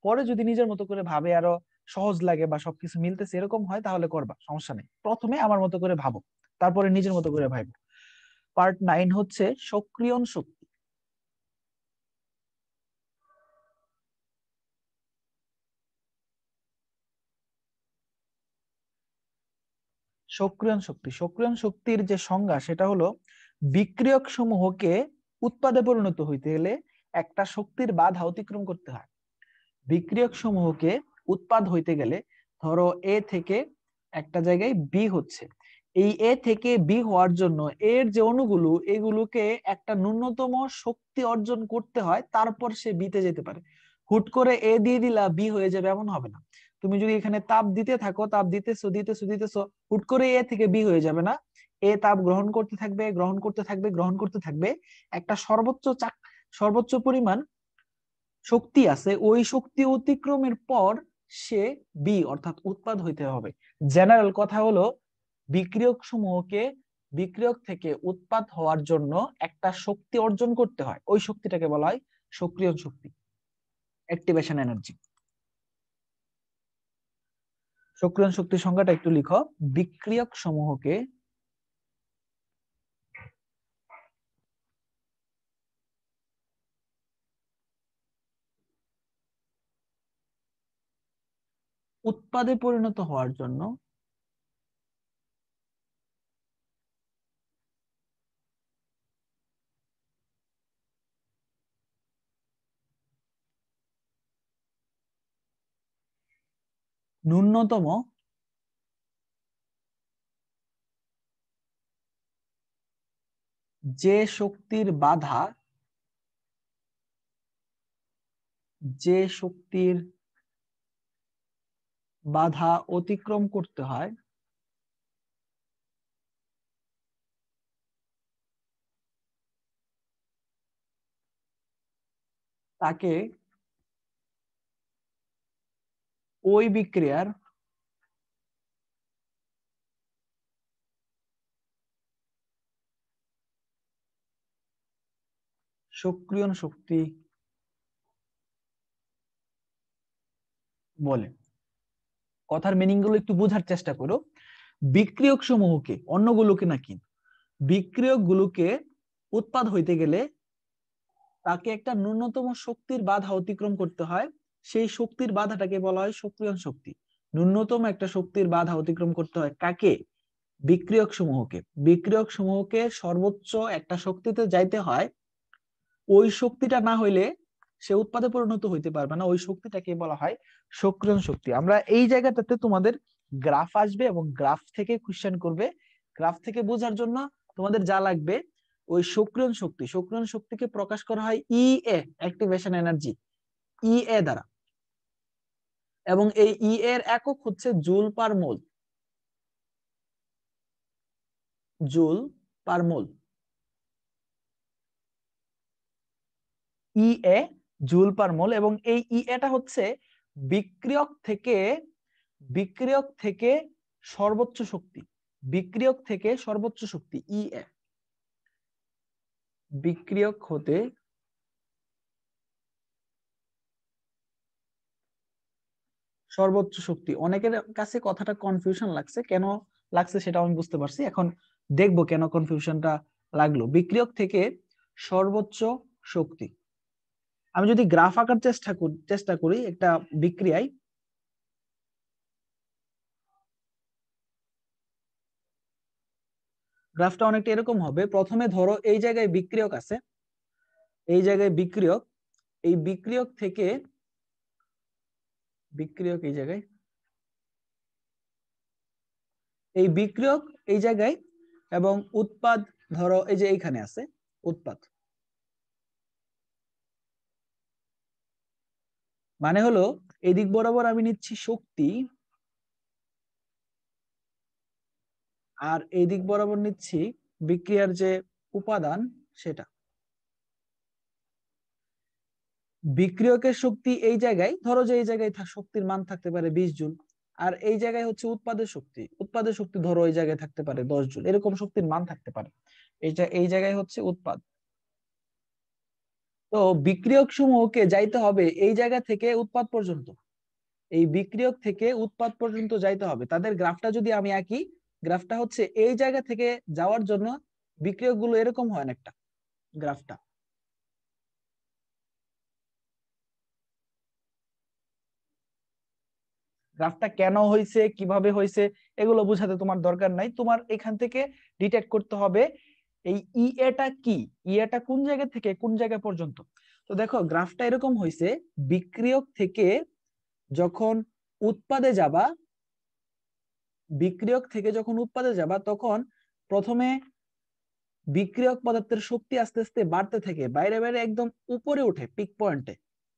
পরে যদি নিজের মতো করে ভাবে আরো সহজ লাগে বা সবকিছু মিলতেছে এরকম হয় তাহলে করবা, সমস্যা নেই। প্রথমে আমার মতো করে ভাবো, তারপরে নিজের মতো করে ভাবো। পার্ট 9 হচ্ছে সক্রিয়ণ শক্তি। সক্রিয়ণ শক্তি, সক্রিয়ণ শক্তির যে সংজ্ঞা সেটা হলো বিক্রিয়ক সমূহকে উৎপাদে পরিণত হইতে গেলে একটা শক্তির বাধা অতিক্রম করতে হয়। বিক্রিয়ক সমূহকে উৎপাদ হইতে গেলে, ধরো এ থেকে একটা জায়গায় বি হচ্ছে, এই এ থেকে বি হওয়ার জন্য এর যে অণুগুলো, এগুলোকে একটা ন্যূনতম শক্তি অর্জন করতে হয়, তারপর সে বিতে যেতে পারে। হুট করে এ দিয়ে দিলা বি হয়ে যাবে এমন হবে না। তুমি যদি এখানে তাপ দিতে থাকো, তাপ দিতেছো দিতেছো দিতেছো, হুট করে এ থেকে বি হয়ে যাবে না। এ তাপ গ্রহণ করতে থাকবে, গ্রহণ করতে থাকবে, গ্রহণ করতে থাকবে, একটা সর্বোচ্চ পরিমাণ শক্তি আছে, ওই শক্তি অতিক্রমের পর সে বি অর্থাৎ উৎপাদ হইতে হবে। জেনারেল কথা হলো বিক্রিয়ক সমূহকে বিক্রিয়ক থেকে উৎপাদ হওয়ার জন্য একটা শক্তি অর্জন করতে হয়, ওই শক্তিটাকে বলা হয় সক্রিয়ণ শক্তি, অ্যাক্টিভেশন এনার্জি। সক্রিয়ণ শক্তির সংজ্ঞাটা একটু লিখো, বিক্রিয়ক সমূহকে উৎপাদে পরিণত হওয়ার জন্য ন্যূনতম যে শক্তির বাধা, যে শক্তির বাধা অতিক্রম করতে হয় তাকে ওই বিক্রিয়ার সক্রিয়ণ শক্তি বলে। কথার মিনিং গুলো একটু বোঝার চেষ্টা করো। বিক্রিয়ক সমূহকে, অন্যগুলোকে নাকি, বিক্রিয়ক গুলোকে উৎপাদ হইতে গেলে তাকে একটা ন্যূনতম শক্তির বাধা অতিক্রম করতে হয়, সেই শক্তির বাধাটাকে বলা হয় সক্রিয়ণ শক্তি। ন্যূনতম একটা শক্তির বাধা অতিক্রম করতে হয় কাকে? বিক্রিয়ক সমূহকে। বিক্রিয়ক সমূহকে সর্বোচ্চ একটা শক্তিতে যাইতে হয়, ওই শক্তিটা না হইলে সে উৎপাদে পরিণত হইতে পারবে না, ওই শক্তিটাকে বলা হয় সক্রিয়ণ শক্তি। আমরা এই জায়গাটাতে তোমাদের গ্রাফ আসবে এবং গ্রাফ থেকে কোশ্চেন করবে। গ্রাফ থেকে বোঝার জন্য তোমাদের যা লাগবে, ওই সক্রিয়ণ শক্তি, সক্রিয়ণ শক্তিকে প্রকাশ করা হয় ই এ, অ্যাক্টিভেশন এনার্জি, ই এ দ্বারা, এবং এই ই এর একক হচ্ছে জুল পার মোল, জুল পার মোল। ই এ জুল পার মোল, এবং এই ই এটা হচ্ছে বিক্রিয়ক থেকে, বিক্রিয়ক থেকে সর্বোচ্চ শক্তি, বিক্রিয়ক থেকে সর্বোচ্চ শক্তি ই এ, বিক্রিয়ক হতে সর্বোচ্চ শক্তি। অনেকের কাছে কথাটা কনফিউশন লাগছে, কেন লাগছে সেটা আমি বুঝতে পারছি। এখন দেখবো কেন কনফিউশনটা লাগলো। বিক্রিয়ক থেকে সর্বোচ্চ শক্তি, আমি যদি গ্রাফ আঁকার চেষ্টা করি একটা বিক্রিয়ায়, গ্রাফটা অনেকটা এরকম হবে। প্রথমে ধরো এই জায়গায় বিক্রিয়ক আছে, এই জায়গায় বিক্রিয়ক, এই বিক্রিয়ক থেকে বিক্রিয়ক এই জায়গায়, এই বিক্রিয়ক এই জায়গায়, এবং উৎপাদ ধরো এই যে এইখানে আছে উৎপাদ। মানে হলো এই দিক বরাবর আমি নিচ্ছি শক্তি, আর এই দিক বরাবর নিচ্ছি বিক্রিয়ার যে উপাদান সেটা। বিক্রিয়কের শক্তি এই জায়গায়, ধরো যে এই জায়গায় শক্তির মান থাকতে পারে 20 জুল, আর এই জায়গায় হচ্ছে উৎপাদের শক্তি, উৎপাদের শক্তি ধরো এই জায়গায় থাকতে পারে 10 জুল, এরকম শক্তির মান থাকতে পারে। এটা এই জায়গায় হচ্ছে উৎপাদ। তো বিক্রিয়ক সমূহকে যাইতে হবে এই জায়গা থেকে উৎপাদ পর্যন্ত, এই বিক্রিয়ক থেকে উৎপাদ পর্যন্ত যাইতে হবে। তাদের গ্রাফটা যদি আমি আঁকি, গ্রাফটা হচ্ছে এই জায়গা থেকে যাওয়ার জন্য বিক্রিয়ক গুলো এরকম হয় না একটা গ্রাফটা। গ্রাফটা কেন হয়েছে, কিভাবে হয়েছে, এগুলো বোঝাতে তোমার দরকার নাই। তোমার এখান থেকে ডিটেক্ট করতে হবে এই ইএটা কি, ইএটা কোন জায়গা থেকে কোন জায়গা পর্যন্ত। তো দেখো গ্রাফটা এরকম হয়েছে, বিক্রিয়ক থেকে যখন উৎপাদে যাবা, বিক্রিয়ক থেকে যখন উৎপাদে যাবা তখন প্রথমে বিক্রিয়ক পদার্থের শক্তি আস্তে আস্তে বাড়তে থাকে, বাইরে বাইরে একদম উপরে উঠে পিক পয়েন্টে,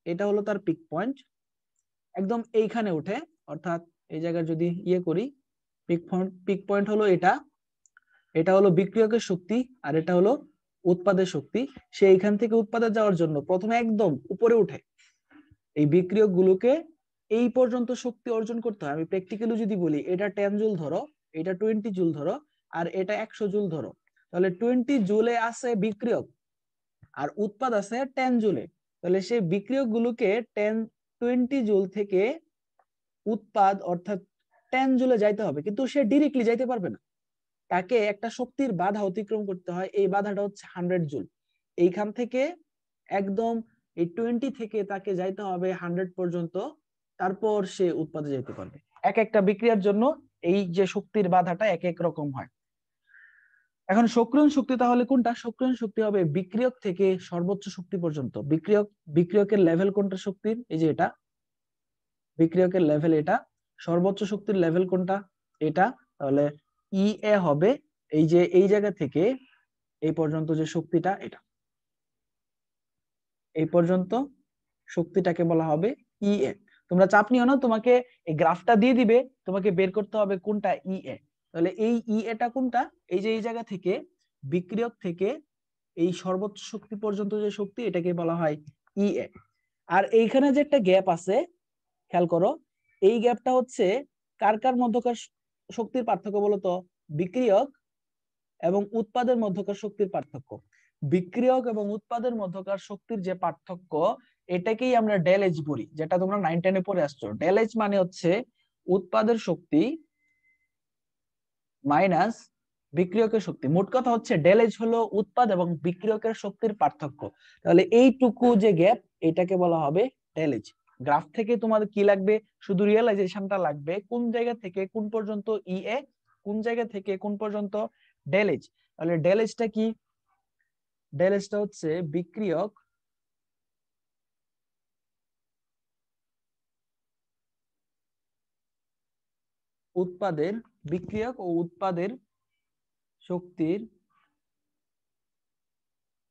এটা হলো তার পিক পয়েন্ট, একদম এইখানে উঠে। অর্থাৎ এই জায়গায় যদি ইয়ে করি, পিক পয়েন্ট হলো এটা, এটা হলো বিক্রিয়কের শক্তি, আর এটা হলো উৎপাদের শক্তি। সে এইখান থেকে উৎপাদে যাওয়ার জন্য প্রথমে একদম উপরে উঠে এই বিক্রিয়ক গুলোকে এই পর্যন্ত শক্তি অর্জন করতে হয়। আমি প্র্যাকটিক্যালি যদি বলি, এটা 10 জুল ধরো, এটা 20 জুল ধরো, আর এটা 100 জুল ধরো, তাহলে 20 জুলে আছে বিক্রিয়ক আর উৎপাদ আছে 10 জুলে। তাহলে সেই বিক্রিয়ক গুলোকে 20 জুল থেকে উৎপাদ অর্থাৎ 10 জুলে যাইতে হবে, কিন্তু সে ডিরেক্টলি যাইতে পারবে না, তাকে একটা শক্তির বাধা অতিক্রম করতে হয়। এই বাধাটা হচ্ছে 100 জুল। এইখান থেকে একদম এই 20 থেকে তাকে যাইতে হবে 100 পর্যন্ত, তারপর সে উৎপাদে যেতে পারবে। এক একটা বিক্রিয়ার জন্য এই যে শক্তির বাধাটা এক এক রকম হয়। এখন সক্রিয়ণ শক্তি তাহলে কোনটা? সক্রিয়ণ শক্তি হবে বিক্রিয়ক থেকে সর্বোচ্চ শক্তি পর্যন্ত। বিক্রিয়কের লেভেল কোনটা শক্তির? এই যে এটা বিক্রিয়কের লেভেল, এটা সর্বোচ্চ শক্তির লেভেল কোনটা? এটা। তাহলে ই এ হবে এই যে এই জায়গা থেকে এই পর্যন্ত যে শক্তিটা, এটা এই পর্যন্ত শক্তিটাকে বলা হবে ই এ। তোমরা চাপ নিও না, তোমাকে এই গ্রাফটা দিয়ে দিবে, তোমাকে বের করতে হবে কোনটা ই এ। তাহলে এই ই এটা কোনটা? এই যে এই জায়গা থেকে বিক্রিয়ক থেকে এই সর্বোচ্চ শক্তি পর্যন্ত যে শক্তি, এটাকে বলা হয় ই এ। আর এইখানে যে একটা গ্যাপ আছে, খেয়াল করো, এই গ্যাপটা হচ্ছে কার কার মধ্যকার শক্তির পার্থক্য বলতো? বিক্রিয়ক এবং উৎপাদের মধ্যকার শক্তির পার্থক্য। বিক্রিয়ক এবং উৎপাদের মধ্যকার শক্তির যে পার্থক্য, এটাকেই আমরা ডেল এইচ বলি, যেটা তোমরা 9-10 পড়ে আসছো। ডেল এইচ মানে হচ্ছে উৎপাদের শক্তি মাইনাস বিক্রিয়কের শক্তি। মোট কথা হচ্ছে ডেল এইচ হলো উৎপাদ এবং বিক্রিয়কের শক্তির পার্থক্য। তাহলে এইটুকু যে গ্যাপ, এটাকে বলা হবে ডেল এইচ। গ্রাফ থেকে তোমাদের কি লাগবে? শুধু রিয়েলাইজেশনটা লাগবে, কোন জায়গা থেকে কোন পর্যন্ত ই এ, কোন জায়গা থেকে কোন পর্যন্ত ডেল এইচ। তাহলে ডেল এইচটা কি? ডেল এইচটা হচ্ছে বিক্রিয়ক উৎপাদের, বিক্রিয়ক ও উৎপাদের শক্তির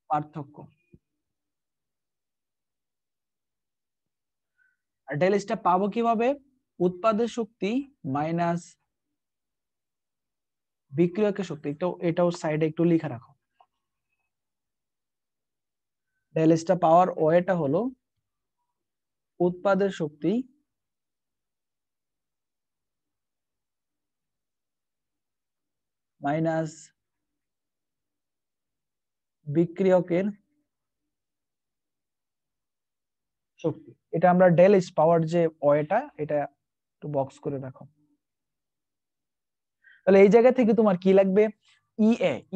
পার্থক্য। আর ডেল এইচটা পাবো কিভাবে? উৎপাদের শক্তি মাইনাস বিক্রিয়কের শক্তি। এটাও সাইডে একটু লিখে রাখো। ডেল এইচটা পাওয়ার ওয়েটা হলো উৎপাদের শক্তি মাইনাস বিক্রিয়কের শক্তি। এটা আমরা ডেল এইচ পাওয়ার যে ওয়েটা, এটা একটু বক্স করে রাখো। তাহলে এই জায়গা থেকে তোমার কি লাগবে,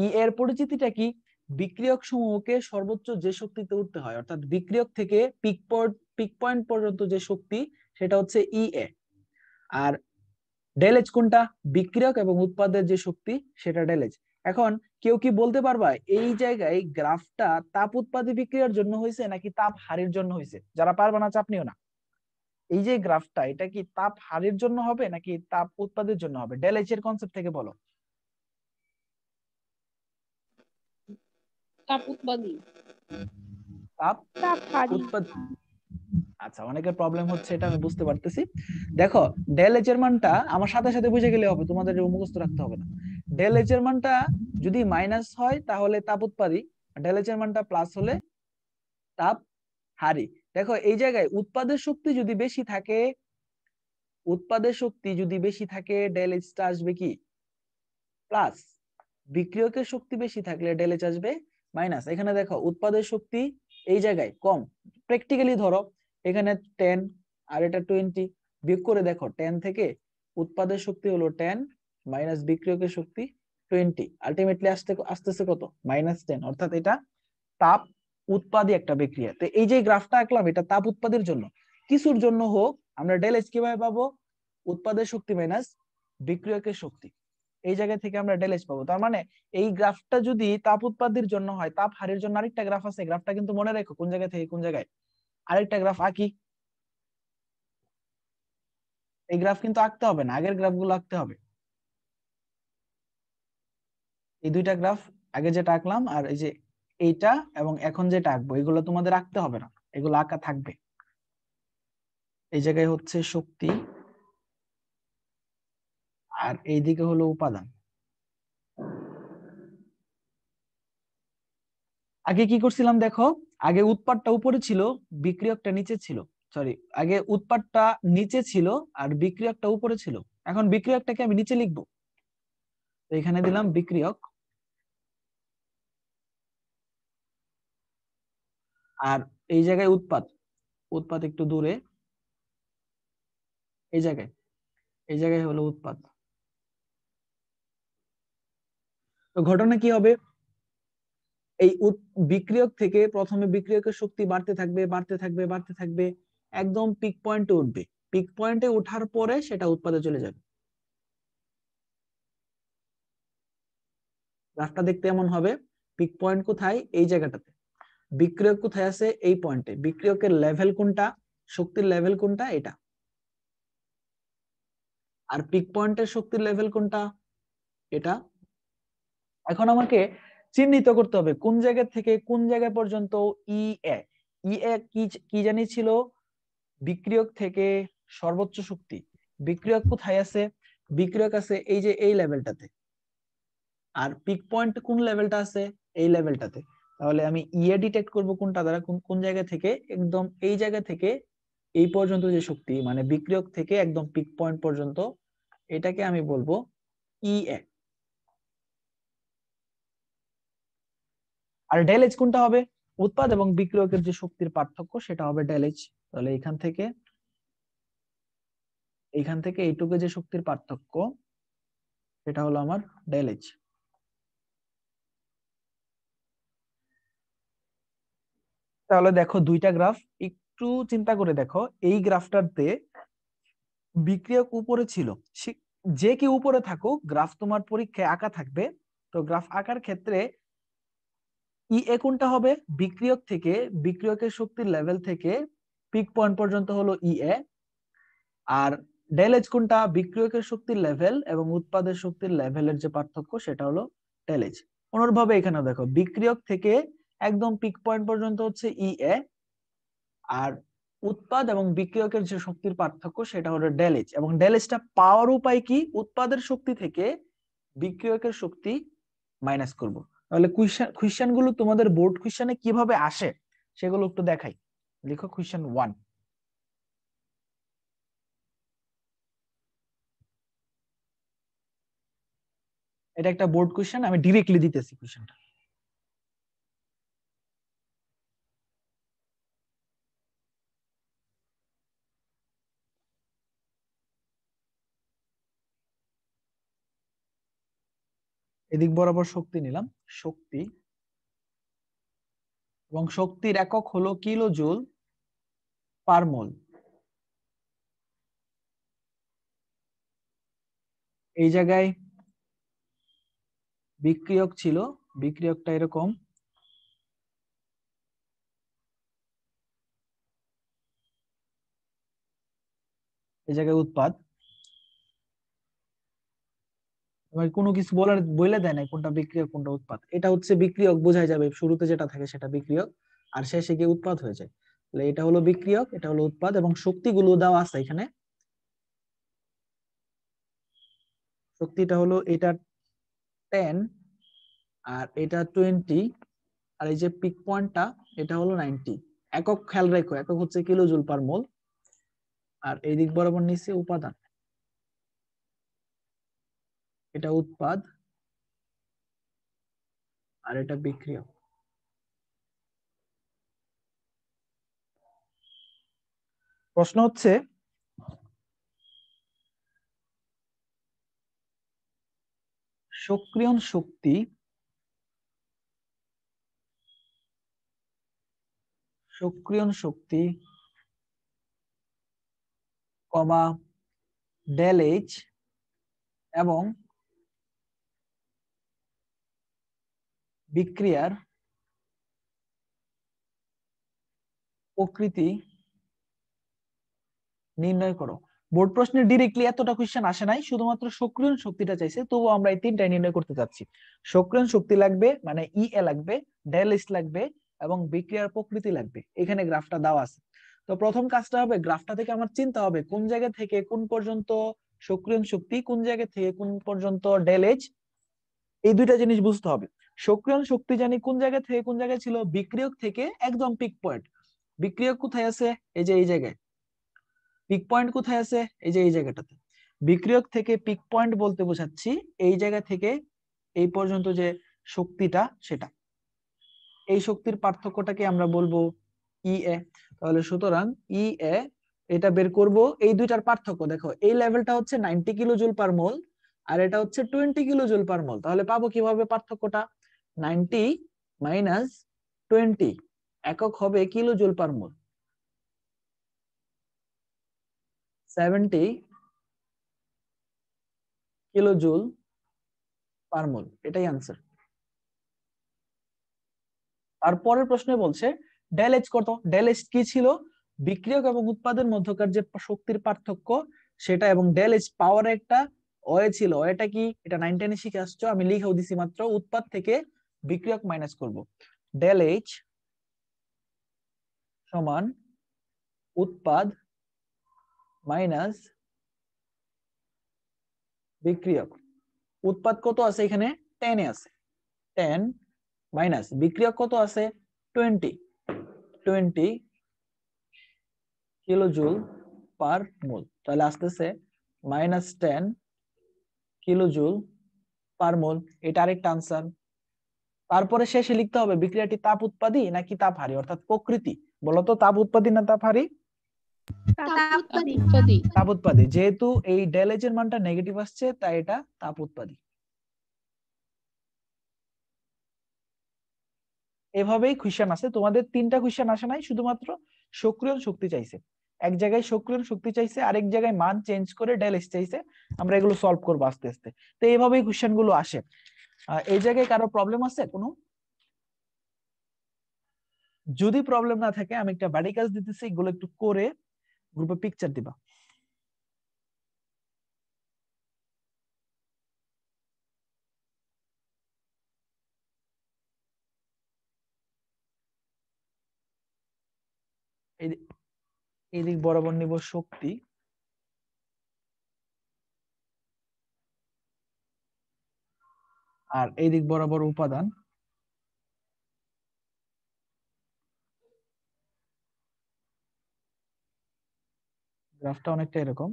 ই এর পরিচিতিটা কি, বিক্রিয়ক সমূহকে সর্বোচ্চ যে শক্তিতে উঠতে হয়, অর্থাৎ বিক্রিয়ক থেকে পিক পয়েন্ট পর্যন্ত যে শক্তি সেটা হচ্ছে ই এ। আর ডেল এইচ কোনটা, বিক্রিয়ক এবং উৎপাদের যে শক্তি সেটা ডেল এইচ। এখন কেউ কি বলতে পারবা এই জায়গায় গ্রাফটা তাপ উৎপাদী বিক্রিয়ার জন্য হয়েছে নাকি তাপ হারির জন্য হয়েছে? যারা পারবা না চাপ নিও না। এই যে গ্রাফটা এটা কি তাপ হারির জন্য হবে নাকি তাপ উৎপাদের জন্য হবে? ডেল এইচ এর কনসেপ্ট থেকে বলো। তাপ উৎপাদী। তাপ তাপ হারি। উৎপাদ আচ্ছা, অনেকের প্রবলেম হচ্ছে এটা আমি বুঝতে পারতেছি। দেখো, ডেল এইচ এর মানটা আমার সাথে সাথে বুঝে গেলে হবে, তোমাদের মুখস্থ রাখতে হবে না। ডেল এইচ এর মানটা যদি মাইনাস হয় তাহলে তাপ উৎপাদী, ডেল এইচ এর মানটা প্লাস হলে তাপ হারি। দেখো এই জায়গায় উৎপাদের শক্তি যদি বেশি থাকে, উৎপাদের শক্তি যদি বেশি থাকে ডেল এইচটা আসবে কি প্লাস, বিক্রিয়কের শক্তি বেশি থাকলে ডেল এইচ আসবে মাইনাস। এখানে দেখো উৎপাদের শক্তি এই জায়গায় কম, প্র্যাকটিক্যালি ধরো এখানে 10 আর এটা 20, বিয়োগ করে দেখো 10 থেকে উৎপাদের শক্তি হলো 10 মাইনাস বিক্রিয়কের শক্তি 20, আলটিমেটলি আসতেছে কত, -10। অর্থাৎ এটা তাপ উৎপাদী একটা বিক্রিয়া। তো এই যে গ্রাফটা আঁকলাম এটা তাপ উৎপাদের জন্য, কিছুর জন্য হোক আমরা ডেল এইচ কিভাবে পাবো, উৎপাদের শক্তি মাইনাস বিক্রিয়কের শক্তি, এই জায়গা থেকে আমরা ডেল এইচ পাবো। তার মানে এই গ্রাফটা যদি তাপ উৎপাদীর জন্য হয়, তাপ হারের জন্য আরেকটা গ্রাফ আছে, গ্রাফটা কিন্তু মনে রাখো কোন জায়গা থেকে কোন জায়গায়। আরেকটা গ্রাফ আঁকি, এই গ্রাফ কিন্তু আঁকতে হবে না, আগের গ্রাফগুলো আঁকতে হবে। এই দুইটা গ্রাফ, আগে যেটা আঁকলাম আর এই যে এইটা এবং এখন যেটা আঁকবো, এগুলো তোমাদের আঁকতে হবে না, এগুলো আঁকা থাকবে। এই জায়গায় হচ্ছে শক্তি আর এইদিকে হলো উপাদান। আগে কি করছিলাম দেখো, আগে উৎপাদটা উপরে ছিল, বিক্রিয়কটা নিচে ছিল, সরি, আগে উৎপাদটা নিচে ছিল আর বিক্রিয়কটা উপরে ছিল। এখন বিক্রিয়কটাকে আমি নিচে লিখবো, তো এখানে দিলাম বিক্রিয়ক, আর এই জায়গায় উৎপাদ, উৎপাদ একটু দূরে, এই জায়গায়, এই জায়গায় হলো উৎপাদ। তো ঘটনা কি হবে, এই বিক্রিয়ক থেকে প্রথমে বিক্রিয়কের শক্তি বাড়তে থাকবে বাড়তে থাকবে বাড়তে থাকবে, একদম পিক পয়েন্টে উঠবে, পিক পয়েন্টে ওঠার পরে সেটা উৎপাদে চলে যাবে। গ্রাফটা দেখতে এমন হবে, পিক পয়েন্ট কোথায়, এই জায়গাটাতে, বিক্রিয়ক কোথায় আছে, এই পয়েন্টে, বিক্রিয়কের লেভেল কোনটা, শক্তির লেভেল কোনটা, এটা, আর পিক পয়েন্টের শক্তির লেভেল কোনটা, এটা। এখন আমাকে চিহ্নিত করতে হবে কোন জায়গা থেকে কোন জায়গা পর্যন্ত ই এ, ই এ কি কি জানি ছিল, বিক্রিয়ক থেকে সর্বোচ্চ শক্তি, বিক্রিয়ক কোথায় আছে, বিক্রিয়ক আছে এই যে এই লেভেলটাতে, আর পিক পয়েন্ট কোন লেভেলটা আছে, এই লেভেলটাতে। তাহলে আমি ইয়ে ডিটেক্ট করব কোনটা দ্বারা, কোন কোন জায়গা থেকে, একদম এই জায়গা থেকে এই পর্যন্ত যে শক্তি, মানে বিক্রিয়ক থেকে একদম পিক পয়েন্ট পর্যন্ত, এটাকে আমি বলবো ইএ। আর ডেল এইচ কোনটা হবে, উৎপাদ এবং বিক্রিয়কের যে শক্তির পার্থক্য সেটা হবে ডেল এইচ। তাহলে এখান থেকে এইটুকু যে শক্তির পার্থক্য সেটা হলো আমার ডেল এইচ। তাহলে দেখো দুইটা গ্রাফ, একটু চিন্তা করে দেখো, এই গ্রাফটাতে বিক্রিয়ক উপরে ছিল, যে কি উপরে থাকুক গ্রাফ তোমার পরীক্ষায় আঁকা থাকবে। তো গ্রাফ আঁকার ক্ষেত্রে ই এ কোনটা হবে, বিক্রিয়ক থেকে, বিক্রিয়কের শক্তির লেভেল থেকে পিক পয়েন্ট পর্যন্ত হলো ই এ। আর ডেল এইচ কোনটা, বিক্রিয়কের শক্তির লেভেল এবং উৎপাদের শক্তির লেভেলের যে পার্থক্য সেটা হলো ডেল এইচ। অনুরূপভাবে এখানে দেখো বিক্রিয়ক থেকে একদম পিক পয়েন্ট পর্যন্ত হচ্ছে ই এ, আর উৎপাদ এবং বিক্রিয়কের যে শক্তির পার্থক্য সেটা হলো ডেল এইচ। এবং ডেল এইচটা পাওয়ার উপায় কি, উৎপাদের শক্তি থেকে বিক্রিয়কের শক্তি মাইনাস করব। তাহলে কোশ্চেন গুলো তোমাদের বোর্ড কোশ্চেনে কিভাবে আসে সেগুলো একটু দেখাই। লিখো কোশ্চেন 1। এটা একটা বোর্ড কোশ্চেন, আমি ডিরেক্টলি দিতেছি কোশ্চেনটা। এদিক বরাবর শক্তি নিলাম, শক্তি, এবং শক্তির একক হলো কিলো জুল পার মোল। এই জায়গায় বিক্রিয়ক ছিল, বিক্রিয়কটা এরকম, এই জায়গায় উৎপাদ, কোনো কিছু বলে দেয় না কোনটা বিক্রিয়ক কোনটা উৎপাদ। এটা হচ্ছে বিক্রিয়ক, বোঝাই যাবে শুরুতে যেটা থাকে সেটা বিক্রিয়ক, আর শেষে গিয়ে উৎপাদ হয়ে যায়। তাহলে এটা হলো বিক্রিয়ক, এটা হলো উৎপাদ, এবং শক্তিগুলো দেওয়া আছে এখানে। শক্তিটা হলো এটা 10, আর এটা 20, আর এই যে পিক পয়েন্টটা এটা হলো 90। একক খেয়াল রেখো, একক হচ্ছে কিলো জুল পার মোল। আর এই দিক বরাবর নিচে উপাদান, এটা উৎপাদ, আর এটা বিক্রিয়ক। প্রশ্ন হচ্ছে সক্রিয়ণ শক্তি, সক্রিয়ণ শক্তি কমা ডেল এইচ এবং বিক্রিয়ার প্রকৃতি নির্ণয় করো। বোর্ড প্রশ্নে ডিরেক্টলি এতটা কোশ্চেন আসে নাই, শুধুমাত্র সক্রিয়ণ শক্তিটা চাইছে, তবুও আমরা এই তিনটাই নির্ণয় করতে যাচ্ছি। সক্রিয়ণ শক্তি লাগবে, মানে ই এ লাগবে, ডেল এইচ লাগবে, এবং বিক্রিয়ার প্রকৃতি লাগবে। এখানে গ্রাফটা দেওয়া আছে। তো প্রথম কাজটা হবে, গ্রাফটা থেকে আমার চিন্তা হবে কোন জায়গা থেকে কোন পর্যন্ত সক্রিয়ণ শক্তি, কোন জায়গা থেকে কোন পর্যন্ত ডেল এইচ, এই দুইটা জিনিস বুঝতে হবে। সক্রিয়ণ শক্তি জানি কোন জায়গা থেকে কোন জায়গায় ছিল, বিক্রিয়ক থেকে একদম পিক পয়েন্ট। বিক্রিয়ক কোথায় আছে, এই যে এই জায়গায়। পিক পয়েন্ট কোথায় আছে, এই যে এই জায়গাটাতে। বিক্রিয়ক থেকে পিক পয়েন্ট বলতে বোঝাচ্ছি এই জায়গা থেকে এই পর্যন্ত যে শক্তিটা, সেটা। এই শক্তির পার্থক্যটাকে আমরা বলবো ই এ। তাহলে সুতরাং ই এ, এটা বের করব, এই দুইটার পার্থক্য দেখো, এই লেভেলটা হচ্ছে 90 কিলো জুল পার মোল, আর এটা হচ্ছে 20 কিলো জুল পার মোল। তাহলে পাবো কিভাবে পার্থক্যটা, 90 মাইনাস 20, একক হবে কিলো জুল পার মোল, 70 কিলো জুল পার মোল, এটাই আনসার। আর পরের প্রশ্নে বলছে ডেল এইচ কত। ডেল এইচ কি ছিল, বিক্রিয়ক এবং উৎপাদের মধ্যকার যে শক্তির পার্থক্য সেটা, এবং ডেল এইচ পাওয়ার একটা অয়ে ছিল, অয়েটা কি, এটা 9-10 শিখে আসছো, আমি লিখেও দিছি মাত্র, উৎপাদ থেকে বিক্রিয়ক মাইনাস করব। ডেল এইচ সমান উৎপাদ মাইনাস বিক্রিয়ক। উৎপাদ কত আছে এখানে, 10 এ আছে, 10 মাইনাস বিক্রিয়ক কত আছে, 20, 20 কিলো জুল পার মোল। তাহলে আসতেছে -10 কিলো জুল পার মোল, এটা আরেকটা আনসার। তারপরে শেষে লিখতে হবে বিক্রিয়াটি তাপ উৎপাদী নাকি তাপ হারি, অর্থাৎ প্রকৃতি। বলতো তাপ উৎপাদী না তাপ হারি, তাপ উৎপাদী। যেহেতু এই ডেল এইচ এর মানটা নেগেটিভ আসছে, তাই এটা তাপ উৎপাদী। এভাবেই কোশ্চেন আছে তোমাদের, তিনটা কোশ্চেন আসে নাই, শুধুমাত্র সক্রিয়ণ শক্তি চাইছে। এক জায়গায় সক্রিয়ণ শক্তি চাইছে, আরেক জায়গায় মান চেঞ্জ করে ডেল এইচ চাইছে। আমরা এগুলো সলভ করবো আস্তে আস্তে। তো এইভাবেই কোশ্চেন গুলো আসে। এই জায়গায় কারো প্রবলেম আছে কোনো? যদি প্রবলেম না থাকে আমি একটা বাড়ি কাজ দিতেছি, এগুলো একটু করে গ্রুপে পিকচার দিবা। এই দিক বরাবর নিব শক্তি, আর এই দিক বরাবর উপাদান। গ্রাফটা অনেকটা এরকম।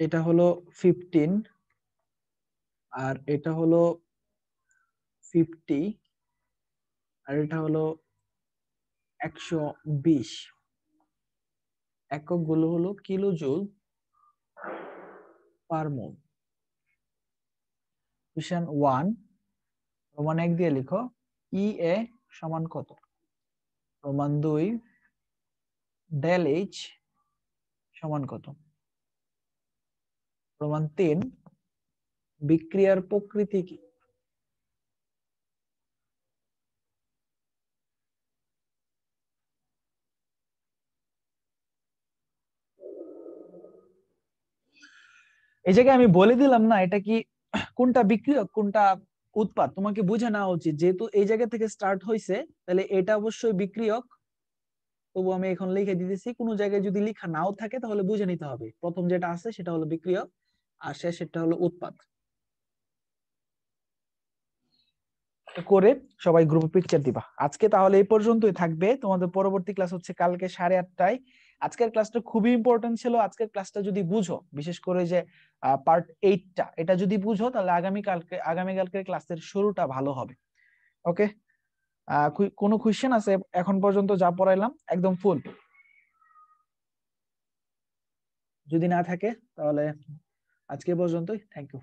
এটা হলো 15 আর এটা হলো 50 আর এটা হলো 120। একক গুলো হলো কিলো জুল পার মোল। কোশ্চেন 1 রোমান 1 দিয়ে লিখো ই এ সমান কত। রোমান 2 ডেল এইচ সমান কত। রোমান 3 বিক্রিয়ার প্রকৃতি কি। এই জায়গায় আমি বলে দিলাম না এটা কি কোনটা বিক্রিয়ক কোনটা উৎপাদ, তোমাকে বুঝে নেওয়া উচিত। যেহেতু এই জায়গা থেকে স্টার্ট হয়েছে তাহলে এটা অবশ্যই বিক্রিয়ক। তবু আমি এখন লিখে দিতেছি, কোনো জায়গায় যদি লেখা নাও থাকে তাহলে বুঝে নিতে হবে প্রথম যেটা আছে সেটা হলো বিক্রিয়ক আর শেষ সেটা হলো উৎপাদ। করে সবাই গ্রুপে পিকচার দিবা। আজকে তাহলে এই পর্যন্তই থাকবে, তোমাদের পরবর্তী ক্লাস হচ্ছে কালকে 8:30টায়। আজকের ক্লাসটা খুবই ইম্পর্টেন্ট ছিল। আজকের ক্লাসটা যদি বুঝো, বিশেষ করে যে পার্ট 8টা এটা যদি বুঝো তাহলে আগামীকালকে ক্লাসের শুরুটা ভালো হবে। ওকে, কোনো কোশ্চেন আছে এখন পর্যন্ত যা পড়াইলাম একদম ফুল? যদি না থাকে তাহলে আজকে পর্যন্তই। Thank you.